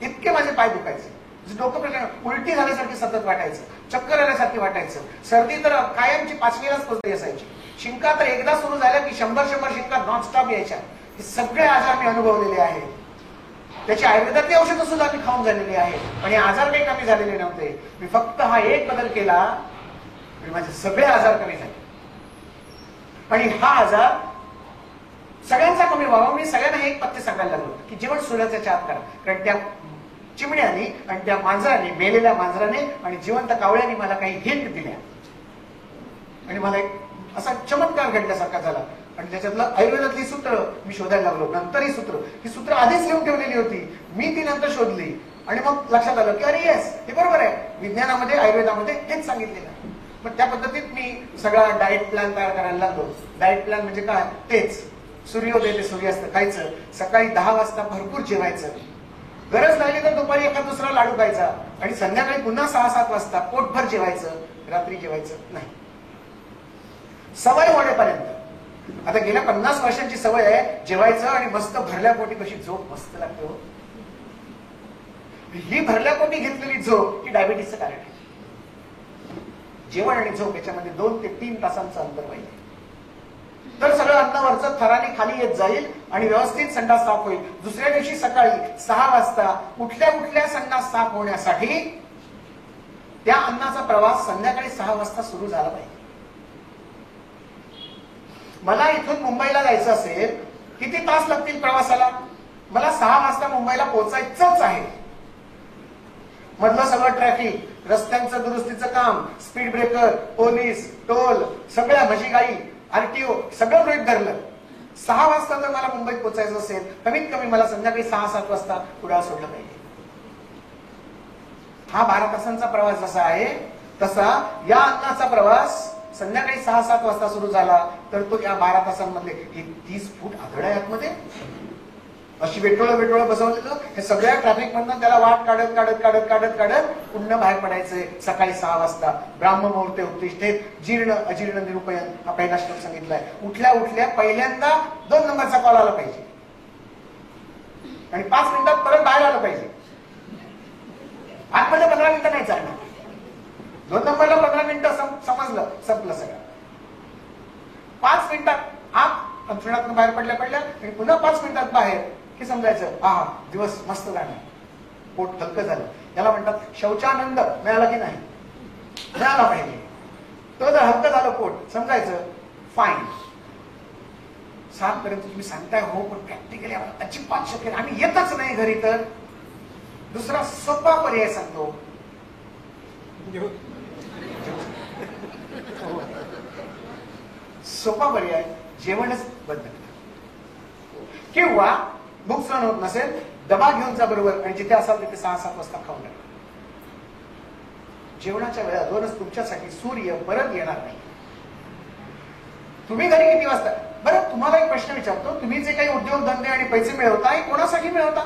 इतके माझे पाय दुखायचे. डोकं प्रचंड उलटी झाल्यासारखी सतत वाटायचं, चक्कर आल्यासारखी वाटायचं. सर्दी तर कायमची 5वीलाच पोचली असायची. शिंका तर एकदा सुरू झाल्या की 100 शिंका नॉनस्टॉप यायच्या. हे सगळे आजार मी अनुभवलेले आहेत. त्याची आयुर्वेदातली औषधं सुद्धा मी खाऊन झालेली आहेत, आणि आजार काही कमी झालेले नव्हते. मी फक्त हा एक बदल केला आणि माझे सगळे आजार कमी झाले. आणि हा आजार सगळ्यांचा कमी व्हावा मी सगळ्यांना एक पथ्य सांगायला लागलो की जेवण सूर्याच्या चात करा. कारण त्या चिमण्याने आणि त्या मांजराने, मेलेल्या मांजराने आणि जिवंत कावळ्याने मला काही हिंट दिल्या, आणि मला एक असा चमत्कार घडल्यासारखा झाला. आणि त्याच्यातलं आयुर्वेदातली सूत्र मी शोधायला लागलो. नंतर ही सूत्र आधीच लिहून ठेवलेली होती, मी ती नंतर शोधली. आणि मग लक्षात आलं की अरे येस, हे बरोबर आहे, विज्ञानामध्ये आयुर्वेदामध्ये हेच सांगितलेलं आहे. मग त्या पद्धतीत मी सगळा डाएट प्लॅन तयार करायला लागलो. डाएट प्लॅन म्हणजे काय, तेच सूर्योदय ते सूर्यास्त खायचं, सकाळी 10 वाजता भरपूर जेवायचं, गरज लागली तर दुपारी एखाद दुसरा लाडू खायचा, आणि संध्याकाळी पुन्हा 6-7 वाजता पोटभर जेवायचं, रात्री जेवायचं नाही. सवय होण्यापर्यंत. आता गेल्या 50 वर्षांची सवय आहे जेवायचं, आणि मस्त भरल्या पोटी कशी झोप मस्त लागते हो. ही भरल्या पोटी घेतलेली झोप ही डायबिटीसचं कारण आहे. जेवण आणि झोप याच्यामध्ये 2 ते 3 तासांचं अंतर पाहिजे, तर सगळं अन्नावरचं थराने खाली येत जाईल आणि व्यवस्थित संडास साफ होईल. दुसऱ्या दिवशी सकाळी 6 वाजता कुठल्या संडास साफ होण्यासाठी त्या अन्नाचा प्रवास संध्याकाळी 6 वाजता सुरू झाला पाहिजे. मला इथून मुंबईला जायचं असेल, किती तास लागतील प्रवासाला? मला 6 वाजता मुंबईला पोहोचायचंच आहे. मधलं सगळं ट्रॅफिक, रस्त्यांचं दुरुस्तीचं काम, स्पीड ब्रेकर, पोलीस, टोल, सगळ्या म्हशीगाई, आरटीओ सगळं गृहीत धरलं. 6 वाजता जर मला मुंबईत पोहोचायचं असेल, कमीत कमी मला संध्याकाळी 6-7 वाजता कुडाळ सोडलं पाहिजे. हा 12 तासांचा प्रवास जसा आहे तसा या अन्नाचा प्रवास संध्याकाळी 6-7 वाजता सुरू झाला तर तो या 12 तासांमध्ये 30 फूट आधळ आहे आतमध्ये. अशी वेटोळं बसवलेलं, हे सगळ्या ट्रॅफिक मधनं त्याला वाट काढत पुन्हा बाहेर पडायचंय. सकाळी 6 वाजता ब्राह्म मुहूर्ते उत्तिष्ठेत जीर्ण अजीर्ण निरुपयन हा पहिला श्लोक सांगितलाय. उठल्या पहिल्यांदा 2 नंबरचा कॉल आला पाहिजे, आणि 5 मिनिटात परत बाहेर आलं पाहिजे. आतमध्ये 15 मिनिटं नाही चालणार. 2 नंबरला 15 मिनिटं समजलं, संपलं सगळं. 5 मिनिटात आत अंथरुणातून बाहेर पडल्या आणि पुन्हा 5 मिनिटात बाहेर की समजायचं आहा दिवस मस्त जाणार, पोट हलकं झालं. याला म्हणतात शौचानंद. मिळाला की नाही? मिळाला पाहिजे. तो जर हलकं झालं पोट, समजायचं फाईन. 7 पर्यंत तुम्ही सांगताय हो, पण प्रॅक्टिकली आम्हाला अजिबात शक्य नाही, आम्ही येतच नाही घरी. तर दुसरा सोपा पर्याय सांगतो, सोपा पर्याय जेवणच बंद करा. किंवा भूक सहन होत नसेल, डबा घेऊन जा बरोबर, आणि जिथे असाल तिथे 6-7 वाजता खाऊन घ्या. जेवणाच्या वेळातूनच तुमच्यासाठी सूर्य परत येणार नाही. तुम्ही घरी किती वाजता? बरं, तुम्हाला एक प्रश्न विचारतो, तुम्ही जे काही उद्योगधंदे आणि पैसे मिळवता हे कोणासाठी मिळवता?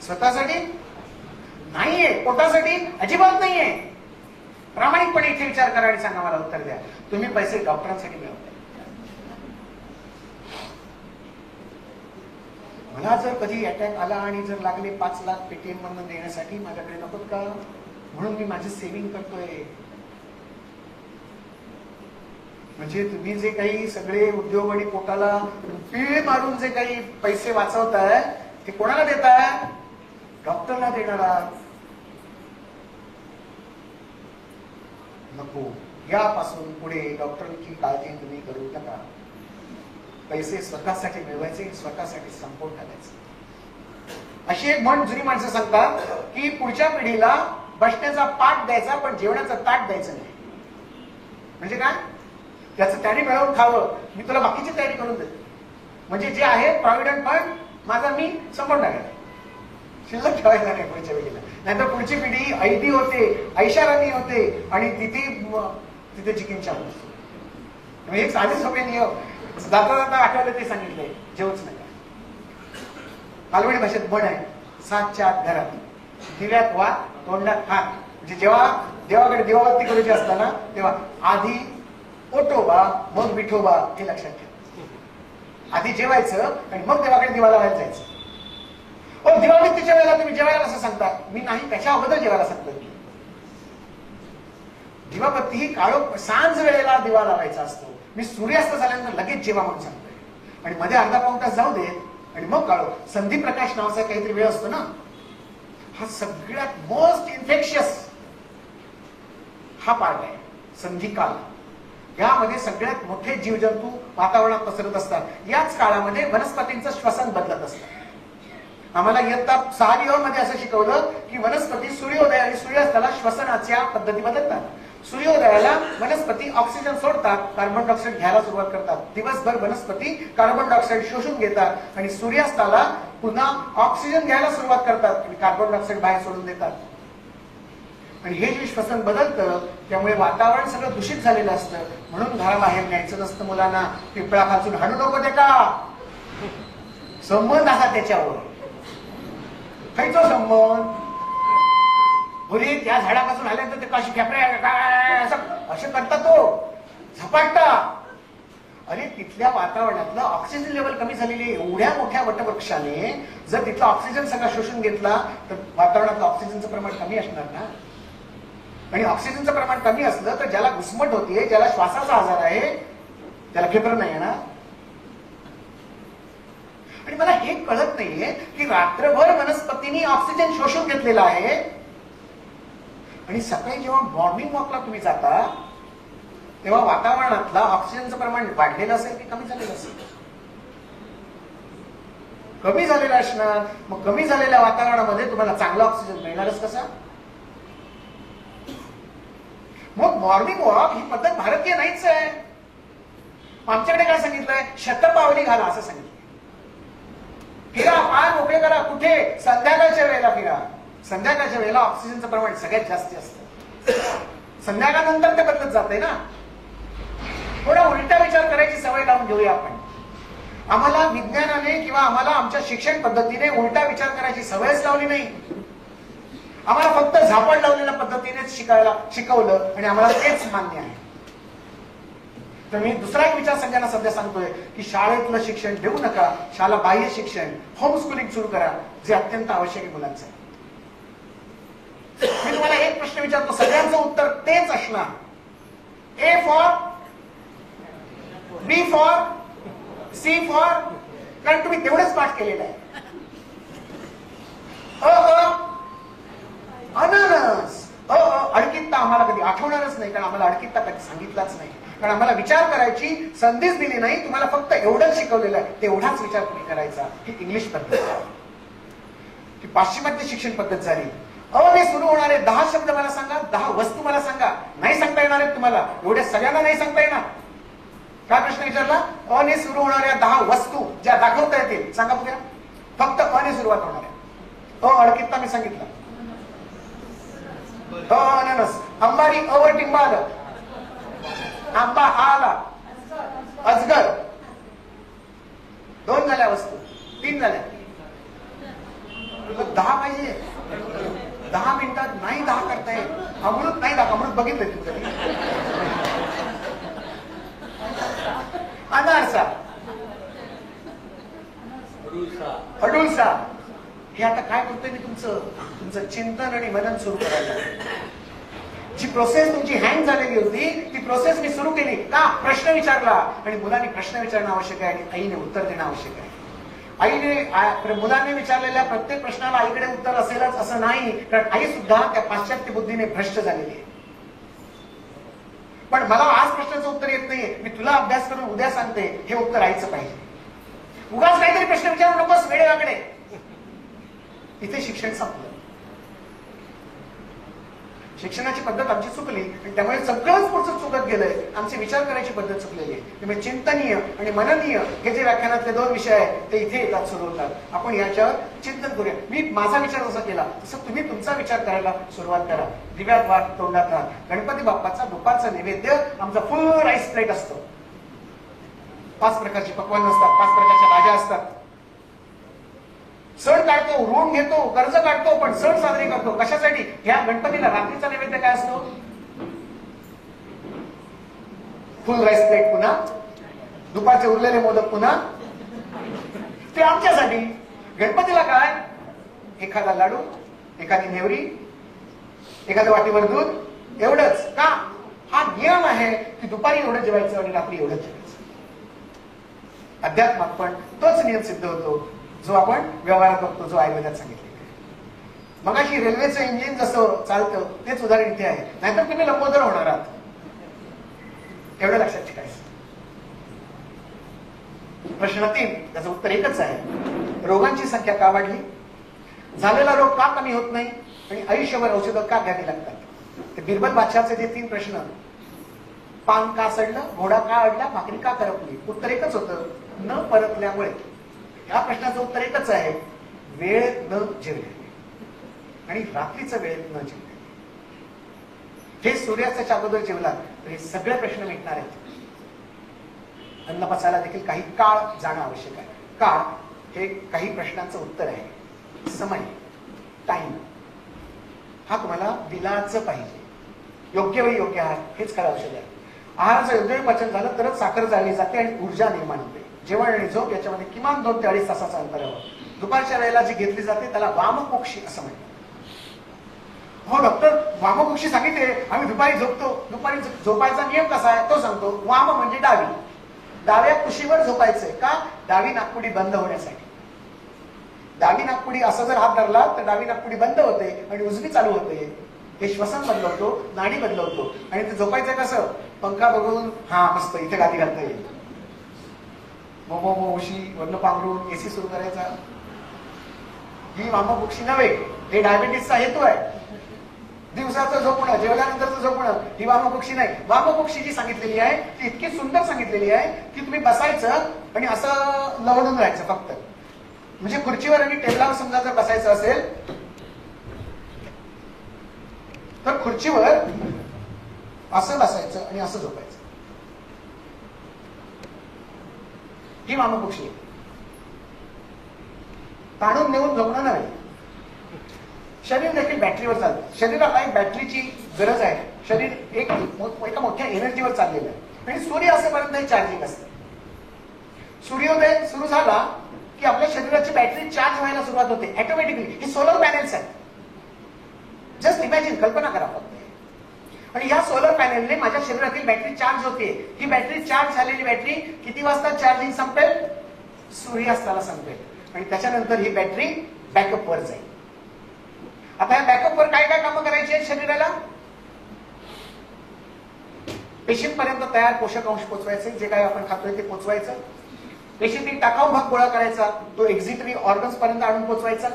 स्वतःसाठी नाहीये, पोटासाठी अजिबात नाहीये. प्रामाणिकपणे इथे विचार करा आणि सांगा, मला उत्तर द्या. तुम्ही पैसे डॉक्टरांसाठी मिळवताय. मला जर कधी अटॅक आला आणि जर लागले 5 लाख पेटीएम मधून देण्यासाठी, माझ्याकडे नकोत का? म्हणून मी माझी सेव्हिंग करतोय. म्हणजे तुम्ही जे काही सगळे उद्योग आणि पोटाला पीळ मारून जे काही पैसे वाचवताय ते कोणाला देताय? डॉक्टरला देणार आहात. नको, यापासून पुढे डॉक्टरांची काळजी तुम्ही करू नका. पैसे स्वतःसाठी मिळवायचे, स्वतःसाठी संपवून टाकायचे. अशी एक म्हण जुनी माणसं सांगतात की पुढच्या पिढीला बसण्याचा पाठ द्यायचा, पण जेवणाचा ताट द्यायचं नाही. म्हणजे काय? त्याचं तयारी मिळवून खावं, मी तुला बाकीची तयारी करून देतो. म्हणजे जे आहे प्रॉव्हिडंट फंड माझा मी संपवून टाकायचा, शिल्लक ठेवायचा नाही पुढच्या पिढीला. नाहीतर पुढची पिढी ऐदी होते, ऐशाराणी होते आणि तिथे चिकन चालू असतो. एक साधे सोपे नियम जाता जाता आठवलं ते सांगितलंय, जेवूच नका. मालवणी भाषेत म्हण आहे, 7च्या आत घरात, दिव्यात वा तोंडात हात. म्हणजे जेव्हा देवाकडे देवाबत्ती करायची असताना तेव्हा आधी ओटोबा मग विठोबा हे लक्षात ठेवा. आधी जेवायचं आणि मग देवाकडे दिवा लावायला जायचं. दिवाबत्तीच्या वेळेला तुम्ही जेवायला कसं सांगता? मी नाही, त्याच्या अगोदर जेवायला सांगतो. दिवाबत्ती ही काळोख सांज वेळेला दिवा लावायचा असतो. मी सूर्यास्त झाल्यानंतर लगेच जेवा म्हणून सांगतोय आणि मध्ये अर्धा पाऊण तास जाऊ देत आणि मग काळोख. संधी प्रकाश नावाचा काहीतरी वेळ असतो ना, हा सगळ्यात मोस्ट इन्फेक्शियस हा पार्ट आहे, संधी काल. यामध्ये सगळ्यात मोठे जीवजंतू वातावरणात पसरत असतात. याच काळामध्ये वनस्पतींचं श्वसन बदलत असतं. आम्हाला इयत्ता 6 मध्ये असं शिकवलं की वनस्पती सूर्योदय आणि सूर्यास्ताला श्वसनाच्या पद्धती बदलतात. सूर्योदयाला वनस्पती ऑक्सिजन सोडतात, कार्बन डायऑक्साईड घ्यायला सुरुवात करतात. दिवसभर वनस्पती कार्बन डायऑक्साईड शोषून घेतात आणि सूर्यास्ताला पुन्हा ऑक्सिजन घ्यायला सुरुवात करतात आणि कार्बन डायऑक्साईड बाहेर सोडून देतात. आणि हे जे श्वसन बदलतं त्यामुळे वातावरण सगळं दूषित झालेलं असतं. म्हणून घराबाहेर न्यायचं नसतं मुलांना. पिंपळा खाचून हाणू नको ते का, संबंध असा त्याच्यावर. खायचा संबंध मुली त्या झाडापासून आल्यानंतर ते कशी खेपऱ्या काय असं करतात, तो झपाटता. अरे तिथल्या वातावरणातलं ऑक्सिजन लेवल कमी झालेली. एवढ्या मोठ्या वटवृक्षाने जर तिथला ऑक्सिजन सगळा शोषून घेतला तर वातावरणातलं ऑक्सिजनचं प्रमाण कमी असणार ना. आणि ऑक्सिजनचं प्रमाण कमी असलं तर ज्याला घुसमट होतीये, ज्याला श्वासाचा आजार आहे, त्याला खेपर नाही येणार. आणि मला हे कळत नाहीये की रात्रभर वनस्पतींनी ऑक्सिजन शोषून घेतलेला आहे आणि सकाळी जेव्हा मॉर्निंग वॉकला तुम्ही जाता तेव्हा वातावरणातला ऑक्सिजनचं प्रमाण वाढलेलं असेल की कमी झालेलं असेल? कमी झालेलं असणार. मग कमी झालेल्या वातावरणामध्ये तुम्हाला चांगला ऑक्सिजन मिळणारच कसा? मग मॉर्निंग वॉक ही पद्धत भारतीय नाहीच आहे. आमच्याकडे काय सांगितलंय? शतपावली घाला असं सांगितलं. फिरा, पाय मोकळे करा. कुठे? संध्याकाळच्या वेळेला फिरा. संध्याकाळच्या वेळेला ऑक्सिजनचं प्रमाण सगळ्यात जास्त असतं. संध्याकाळनंतर ते बदलत जाते ना. थोडा उलटा विचार करायची सवय लावून घेऊया आपण. आम्हाला विज्ञानाने किंवा आम्हाला आमच्या शिक्षण पद्धतीने उलटा विचार करायची सवयच लावली नाही. आम्हाला फक्त झापड लावलेल्या पद्धतीनेच शिकवलं आणि आम्हाला तेच मान्य आहे. तर मी दुसरा एक विचार सगळ्यांना सध्या सांगतोय की शाळेतलं शिक्षण देऊ नका, शाळा बाह्य शिक्षण, होम स्कूलिंग सुरू करा, जे अत्यंत आवश्यक आहे मुलांचं. मी तुम्हाला एक प्रश्न विचारतो, सगळ्यांचं उत्तर तेच असणार. A for, B for, C for, कारण तुम्ही तेवढंच पाठ केलेलं आहे. अननस. अडकित्ता आम्हाला कधी आठवणारच नाही, कारण आम्हाला अडकित्ता कधी सांगितलाच नाही. कारण आम्हाला विचार करायची संधीच दिली नाही. तुम्हाला फक्त एवढंच शिकवलेलं आहे, तेवढाच विचार तुम्ही करायचा. ही इंग्लिश पद्धत, ही पाश्चिमात्य शिक्षण पद्धत झाली. ने सुरू होणारे 10 शब्द मला सांगा, 10 वस्तू मला सांगा. नाही सांगता येणार आहेत तुम्हाला, एवढ्या सगळ्यांना नाही सांगता येणार. काय प्रश्न विचारला? ने सुरू होणाऱ्या 10 वस्तू ज्या दाखवता येतील सांगा बघूया. फक्त ने सुरुवात होणार आहे. अडकित्ता मी सांगितलं. अननस. अंबारी वर टिंबा आलं. आंबा आला. अजगर. 2 झाल्या वस्तू, 3 झाल्या. 10 पाहिजे. 10 मिनिटात नाही 10 करता येत. अमृत नाही दाखव. अमृत बघितलं तुमचं? अनारसा. अडुळसा. हे आता काय करतोय मी? तुमचं चिंतन आणि मनन सुरू करायला. जी प्रोसेस तुमची हँग झालेली होती ती प्रोसेस मी सुरू केली. का? प्रश्न विचारला आणि मुलांनी प्रश्न विचारणं आवश्यक आहे आणि आईने उत्तर देणं आवश्यक आहे. मुलाने विचारलेल्या प्रत्येक प्रश्नाला आईकडे उत्तर असेलच असं नाही, कारण आई सुद्धा त्या पाश्चात्य बुद्धीने भ्रष्ट झालेली आहे. पण मला आज प्रश्नाचं उत्तर येत नाहीये, मी तुला अभ्यास करून उद्या सांगते, हे उत्तर आईचं पाहिजे. उगाच काहीतरी प्रश्न विचारू नकोस वेळेवाकडे. इथे शिक्षण संपलं. शिक्षणाची पद्धत आमची चुकली आणि त्यामुळे सगळंच पुढचं चुकत गेलंय. आमची विचार करायची पद्धत चुकलेली आहे. त्यामुळे चिंतनीय आणि मननीय हे जे व्याख्यानातले 2 विषय आहेत ते इथे येतात, सुरू होतात. आपण याच्यावर चिंतन करूया. मी माझा विचार जसा केला तसं तुम्ही तुमचा विचार करायला सुरुवात करा. दिव्यात वाट तोंडात राहा. गणपती बाप्पाचा दुपारचा नैवेद्य आमचा फुल राईस प्लेट असतो. 5 प्रकारची पक्वान असतात, 5 प्रकारच्या भाज्या असतात. सण काढतो, ऋण घेतो, कर्ज काढतो, पण सण साजरे करतो कशासाठी? ह्या गणपतीला रात्रीचा नैवेद्य काय असतो? फुल राईस प्लेट पुन्हा, दुपारचे उरलेले मोदक पुन्हा, ते आमच्यासाठी. गणपतीला काय? एखादा लाडू, एखादी नेवरी, एखाद्या वाटीवर दूध, एवढंच का? हा नियम आहे की दुपारी एवढं जेवायचं आणि रात्री एवढंच जेवायचं. अध्यात्मात पण तोच नियम सिद्ध होतो जो आपण व्यवहारात बघतो, जो आयुर्वेदात सांगितलेला आहे. मगाशी रेल्वेचं इंजिन जसं चालतं तेच उदाहरण इथे आहे. नाहीतर तुम्ही लंबोदर होणार आहात. एवढं लक्षात ठेवायचं. प्रश्न 3 त्याचं उत्तर एकच आहे. रोगांची संख्या का वाढली? झालेला रोग का कमी होत नाही? आणि आयुष्यभर औषधं का घ्यावी लागतात? ते बिरबल बादशाहचे ते 3 प्रश्न. पान का सडलं, घोडा का अडला, भाकरी का करपली? उत्तर एकच होतं, न परतल्यामुळे. या प्रश्नाचं उत्तर एकच आहे, वेळ न जेवणे आणि रात्रीचं वेळ न जेवणे. हे सूर्यास्ताच्या अगोदर जेवला तर हे सगळे प्रश्न मिटणार आहेत. अन्न पचायला देखील काही काळ जाणं आवश्यक आहे. काळ हे काही प्रश्नांचं उत्तर आहे. समय, टाइम हा तुम्हाला दिलाच पाहिजे. योग्य वेळी योग्य आहार हेच खरं औषध आहे. आहाराचं योग्य पचन झालं तरच साखर जाळली जाते आणि ऊर्जा निर्माण होते. जेवण आणि झोप याच्यामध्ये किमान 2 ते 2.5 तासाचं अंतर हवं. दुपारच्या वेळेला जी घेतली जाते त्याला वामकुक्षी असं म्हणतात. हो डॉक्टर, वामकुक्षी सांगितले, आम्ही दुपारी झोपतो. दुपारी झोपायचा नियम कसा आहे तो सांगतो. वाम म्हणजे डावी. डाव्या कुशीवर झोपायचंय का? डावी नाकपुडी बंद होण्यासाठी. डावी नाकपुडी असं जर हात धरला तर डावी नाकपुडी बंद होते आणि उजवी चालू होते. हे श्वसन बदलवतो, नाडी बदलवतो. आणि ते झोपायचंय कसं? पंखा बघून, हा मस्त इथे गादी घालता येईल, मोमो उशी वर्ण पांघरून एसी सुरू करायचा. ही वामकुक्षी नव्हे, हे डायबिटीसचा हेतू आहे. दिवसाचं झोपणं, जेवल्यानंतरचं झोपणं ही वामकुक्षी नाही. वामकुक्षी जी सांगितलेली आहे ती इतकी सुंदर सांगितलेली आहे की तुम्ही बसायचं आणि असं लवडून राहायचं फक्त. म्हणजे खुर्चीवर आणि टेबलावर समजा जर बसायचं असेल तर खुर्चीवर असं बसायचं आणि असं झोपायचं. ही वामकुक्षी आहे. ताणून नेऊन झोपणं नव्हे. शरीर देखील बॅटरीवर चालतं. शरीराला एक बॅटरीची गरज आहे. शरीर एका मोठ्या एनर्जीवर चाललेलं आहे आणि सूर्य असेपर्यंत हे चार्जिंग असतं. सूर्योदय सुरू झाला की आपल्या शरीराची बॅटरी चार्ज व्हायला सुरुवात होते ऑटोमॅटिकली. ही सोलर पॅनेल्स आहेत. जस्ट इमॅजिन, कल्पना करा फक्त. आणि ह्या सोलर पॅनेलने माझ्या शरीरातील बॅटरी चार्ज होते. ही बॅटरी चार्ज झालेली बॅटरी किती वाजता चार्जिंग संपेल? सूर्यास्ताला संपेल. आणि त्याच्यानंतर ही बॅटरी बॅकअप वर जाईल. आता या बॅकअप वर काय काय कामं करायची आहेत शरीराला? पेशींपर्यंत तयार पोषक अंश पोचवायचे, जे काही आपण खातोय ते पोचवायचं. पेशीतील टाकाऊ भाग गोळा करायचा, तो एक्झिटरी ऑर्गन्स पर्यंत आणून पोचवायचा.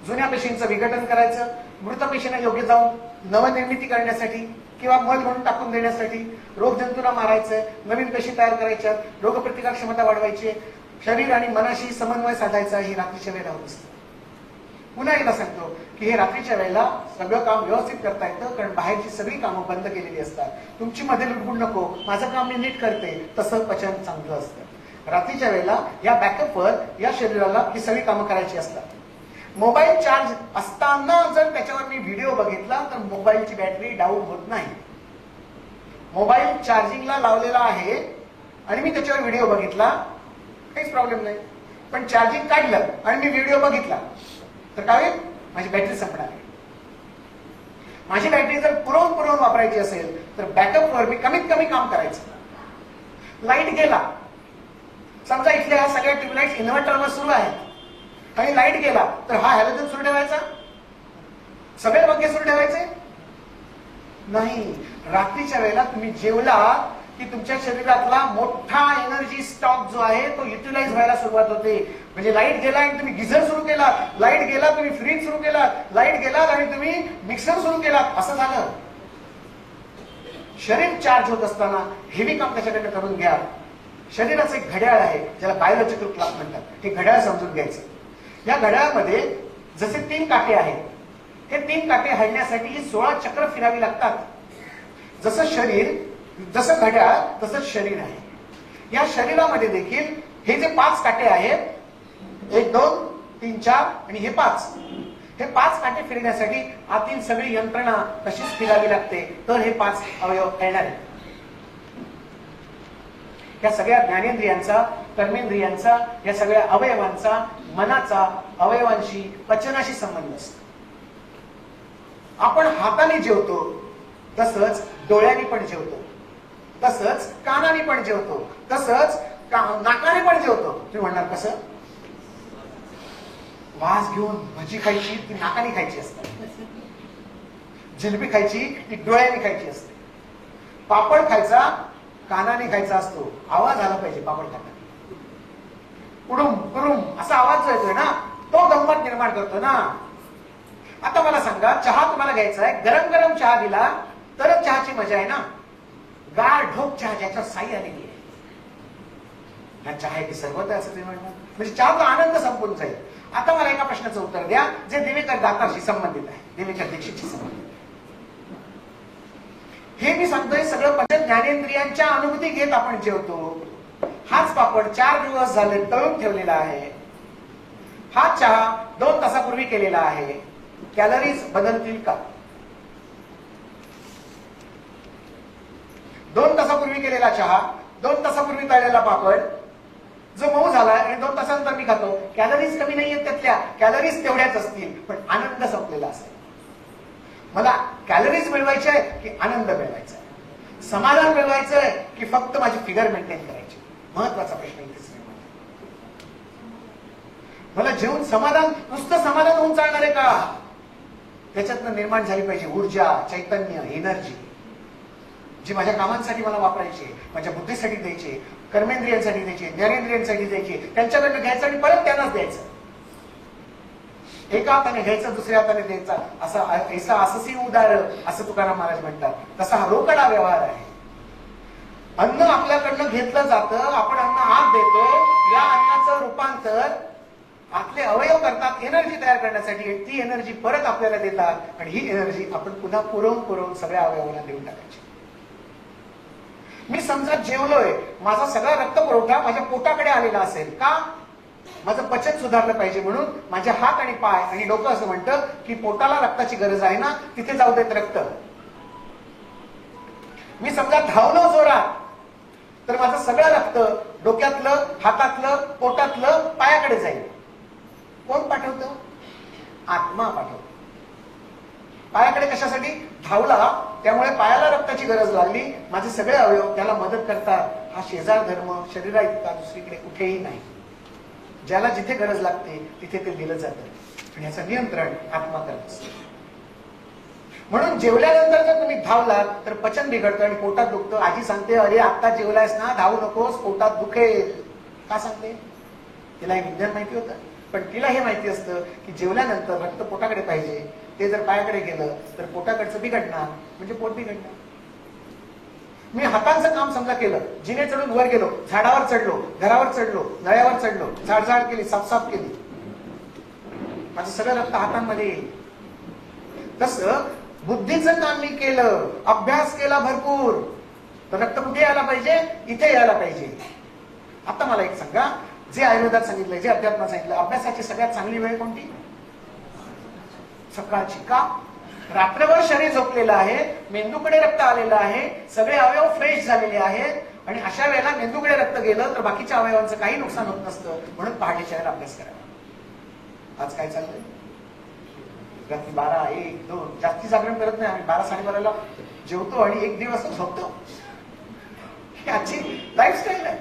जुन्या पेशींचं विघटन करायचं. मृत पेशींना योग्य जाऊन नवनिर्मिती करण्यासाठी किंवा मध म्हणून टाकून देण्यासाठी रोगजंतूंना मारायचंय. नवीन पेशी तयार करायच्या. रोगप्रतिकार क्षमता वाढवायची. शरीर आणि मनाशी समन्वय साधायचा. ही रात्रीच्या वेळेला होत असते. पुन्हा एकदा सांगतो की हे रात्रीच्या वेळेला सगळं काम व्यवस्थित करता येतं, कारण बाहेरची सगळी कामं बंद केलेली असतात. तुमची मध्ये लुडबुड नको, माझं काम मी नीट करते, तसं पचन चांगलं असतं. रात्रीच्या वेळेला या बॅकअपवर या शरीराला ही सगळी कामं करायची असतात. मोबाईल चार्ज असताना जर त्याच्यावर मी व्हिडिओ बघितला तर मोबाईलची बॅटरी डाऊन होत नाही. मोबाईल चार्जिंगला लावलेला आहे आणि मी त्याच्यावर व्हिडिओ बघितला, काहीच प्रॉब्लेम नाही. पण चार्जिंग काढलं आणि मी व्हिडिओ बघितला तर काय होईल? माझी बॅटरी संपणार आहे. माझी बॅटरी जर पुरवून वापरायची असेल तर बॅकअपवर मी कमीत कमी काम करायचं. लाईट गेला, समजा इथल्या ह्या सगळ्या ट्यूबलाईट इन्व्हर्टरवर सुरू आहेत आणि लाईट गेला तर हा हॅलोजन सुरू ठेवायचा? सगळे पंखे सुरू ठेवायचे नाही. रात्रीच्या वेळेला तुम्ही जेवला की तुमच्या शरीरातला मोठा एनर्जी स्टॉक जो आहे तो युटिलाइज व्हायला सुरुवात होते. म्हणजे लाईट गेला आणि तुम्ही गिझर सुरू केला, लाईट गेला तुम्ही फ्रीज सुरू केला, लाईट गेला आणि तुम्ही मिक्सर सुरू केला, असं झालं शरीर चार्ज होत असताना हेवी काम त्याच्याकडनं करून घ्या. शरीराचं एक घड्याळ आहे ज्याला बायोलॉजिकल क्लॉक म्हणतात. हे घड्याळ समजून घ्यायचं. या घड्याळामध्ये जसे 3 काटे आहेत, हे 3 काटे हलण्यासाठी ही 16 चक्र फिरावी लागतात. जसं घड्याळ तसंच शरीर आहे. या शरीरामध्ये देखील हे जे 5 काटे आहेत, 1 2 3 4 आणि हे 5, हे 5 काटे फिरण्यासाठी आतील सगळी यंत्रणा तशीच फिरावी लागते, तर हे 5 अवयव येणार आहेत. या सगळ्या ज्ञानेंद्रियांचा, कर्मेंद्रियांचा, या सगळ्या अवयवांचा, मनाचा अवयवांशी, पचनाशी संबंध असतो. आपण हाताने जेवतो, तसंच डोळ्यांनी पण जेवतो, तसंच कानाने पण जेवतो, तसंच नाकाने पण जेवतो. तुम्ही म्हणणार कसं? वास घेऊन भजी खायची ती नाकाने खायची असते, जिलबी खायची ती डोळ्याने खायची असते, पापड खायचा कानाने खायचा असतो. आवाज आला पाहिजे पापड खाताना, कुडुम कुडुम असा आवाज जो येतोय ना, तो गंमत निर्माण करतो ना. आता मला सांगा, चहा तुम्हाला घ्यायचा आहे, गरम गरम चहा दिला तरच चहाची मजा आहे ना. गार ढोक चहा ज्याच्यावर साई आलेली आहे, हा चहा आहे की सर्वत आहे असं तुम्ही म्हणणार, म्हणजे चहाचा आनंद संपून जाईल. आता मला एका प्रश्नाचं उत्तर द्या जे देवेकर दातारशी संबंधित आहे, देवेकर दीक्षितशी संबंधित आहे. हे मी सांगतोय सगळं पंच ज्ञानेंद्रियांच्या अनुभूती घेत आपण जेवतो. हाच पापड 4 दिवस झाले तळून ठेवलेला आहे. हा चहा 2 तासापूर्वी केलेला आहे. कॅलरीज बदलतील का? 2 तासापूर्वी केलेला चहा, 2 तासापूर्वी तळलेला पापड जो मऊ झालाय आणि 2 तासानंतर मी खातो, कॅलरीज कमी नाहीयेत त्यातल्या, कॅलरीज तेवढ्याच असतील, पण आनंद संपलेला असेल. मला कॅलरीज मिळवायचे आहे की आनंद मिळवायचा आहे, समाधान मिळवायचं आहे की फक्त माझी फिगर मेंटेन करायची? महत्वाचा प्रश्न इथेच निर्माण. मला जेवून समाधान, नुसतं समाधान होऊन चालणार आहे का? त्याच्यातनं निर्माण झाली पाहिजे ऊर्जा, चैतन्य, एनर्जी, जी माझ्या कामांसाठी मला वापरायची, माझ्या बुद्धीसाठी द्यायची, कर्मेंद्रियांसाठी द्यायची, ज्ञानेंद्रियांसाठी द्यायची, त्यांच्याकडनं घ्यायचं आणि परत त्यांनाच द्यायचं. एका हाताने घ्यायचं, दुसऱ्या हाताने द्यायचा, ऐसा अससी उदार असं तुकाराम महाराज म्हणतात. तसा हा रोकडा व्यवहार आहे. अन्न आपल्याकडनं घेतलं जातं, आपण अन्न आत देतो, या अन्नाचं रूपांतर आपले अवयव करतात एनर्जी तयार करण्यासाठी. ती एनर्जी परत आपल्याला देतात आणि ही एनर्जी आपण पुन्हा पुरवून सगळ्या अवयवांना देऊन टाकायची. मी समजा जेवलोय, माझा सगळा रक्तपुरवठा माझ्या पोटाकडे आलेला असेल का? माझं पचन सुधारलं पाहिजे म्हणून माझे हात आणि पाय आणि डोकं असं म्हणतं की पोटाला रक्ताची गरज आहे ना, तिथे जाऊ देत रक्त. मी समजा धावलो जोरात, तर माझं सगळं रक्त डोक्यातलं, हातातलं, पोटातलं पायाकडे जाईल. कोण पाठवतं? आत्मा पाठवतो. पायाकडे कशासाठी? धावला, त्यामुळे पायाला रक्ताची गरज लागली, माझे सगळे अवयव त्याला मदत करतात. हा शेजार धर्म शरीरा इतका दुसरीकडे कुठेही नाही. ज्याला जिथे गरज लागते तिथे ते दिलं जातं आणि याचं नियंत्रण आत्मा करत असतो. म्हणून जेवल्यानंतर जर तुम्ही धावलात तर पचन बिघडतं आणि पोटात दुखतं. आजी सांगते, अरे आता जेवलायस ना, धावू नकोस, पोटात दुखेल. का सांगते? तिला हे विज्ञान माहिती होतं, पण तिला हे माहिती असतं की जेवल्यानंतर रक्त पोटाकडे पाहिजे. ते जर पायाकडे गेलं तर पोटाकडचं बिघडणार, म्हणजे पोट बिघडणार. मी हातांचं काम समजा केलं, जिने चढून वर गेलो, झाडावर चढलो, घरावर चढलो, नळ्यावर चढलो, झाडझाड केली, साफसाफ केली, माझं सगळं रक्त हातांमध्ये येईल. तसं बुद्धीचं काम मी केलं, अभ्यास केला भरपूर, तर रक्त कुठे यायला पाहिजे? इथे यायला पाहिजे. आता मला एक सांगा, जे आयुर्वेदात सांगितलंय, जे अध्यात्मात सांगितलं, अभ्यासाची सगळ्यात चांगली वेळ कोणती? सकाळची. का? रात्रभर शरीर झोपलेलं आहे, मेंदूकडे रक्त आलेलं आहे, सगळे अवयव फ्रेश झालेले आहेत आणि अशा वेळेला मेंदूकडे रक्त गेलं तर बाकीच्या अवयवांचं काही नुकसान होत नसतं. म्हणून पहाटेच्या वेळेला अभ्यास करावा. आज काय चाललंय? रात्री 12, 1, 2 जास्ती जागरण करत नाही आम्ही. 12, 12:30 जेवतो आणि 1 दिवस झोपतो. ही आजची लाईफस्टाईल आहे.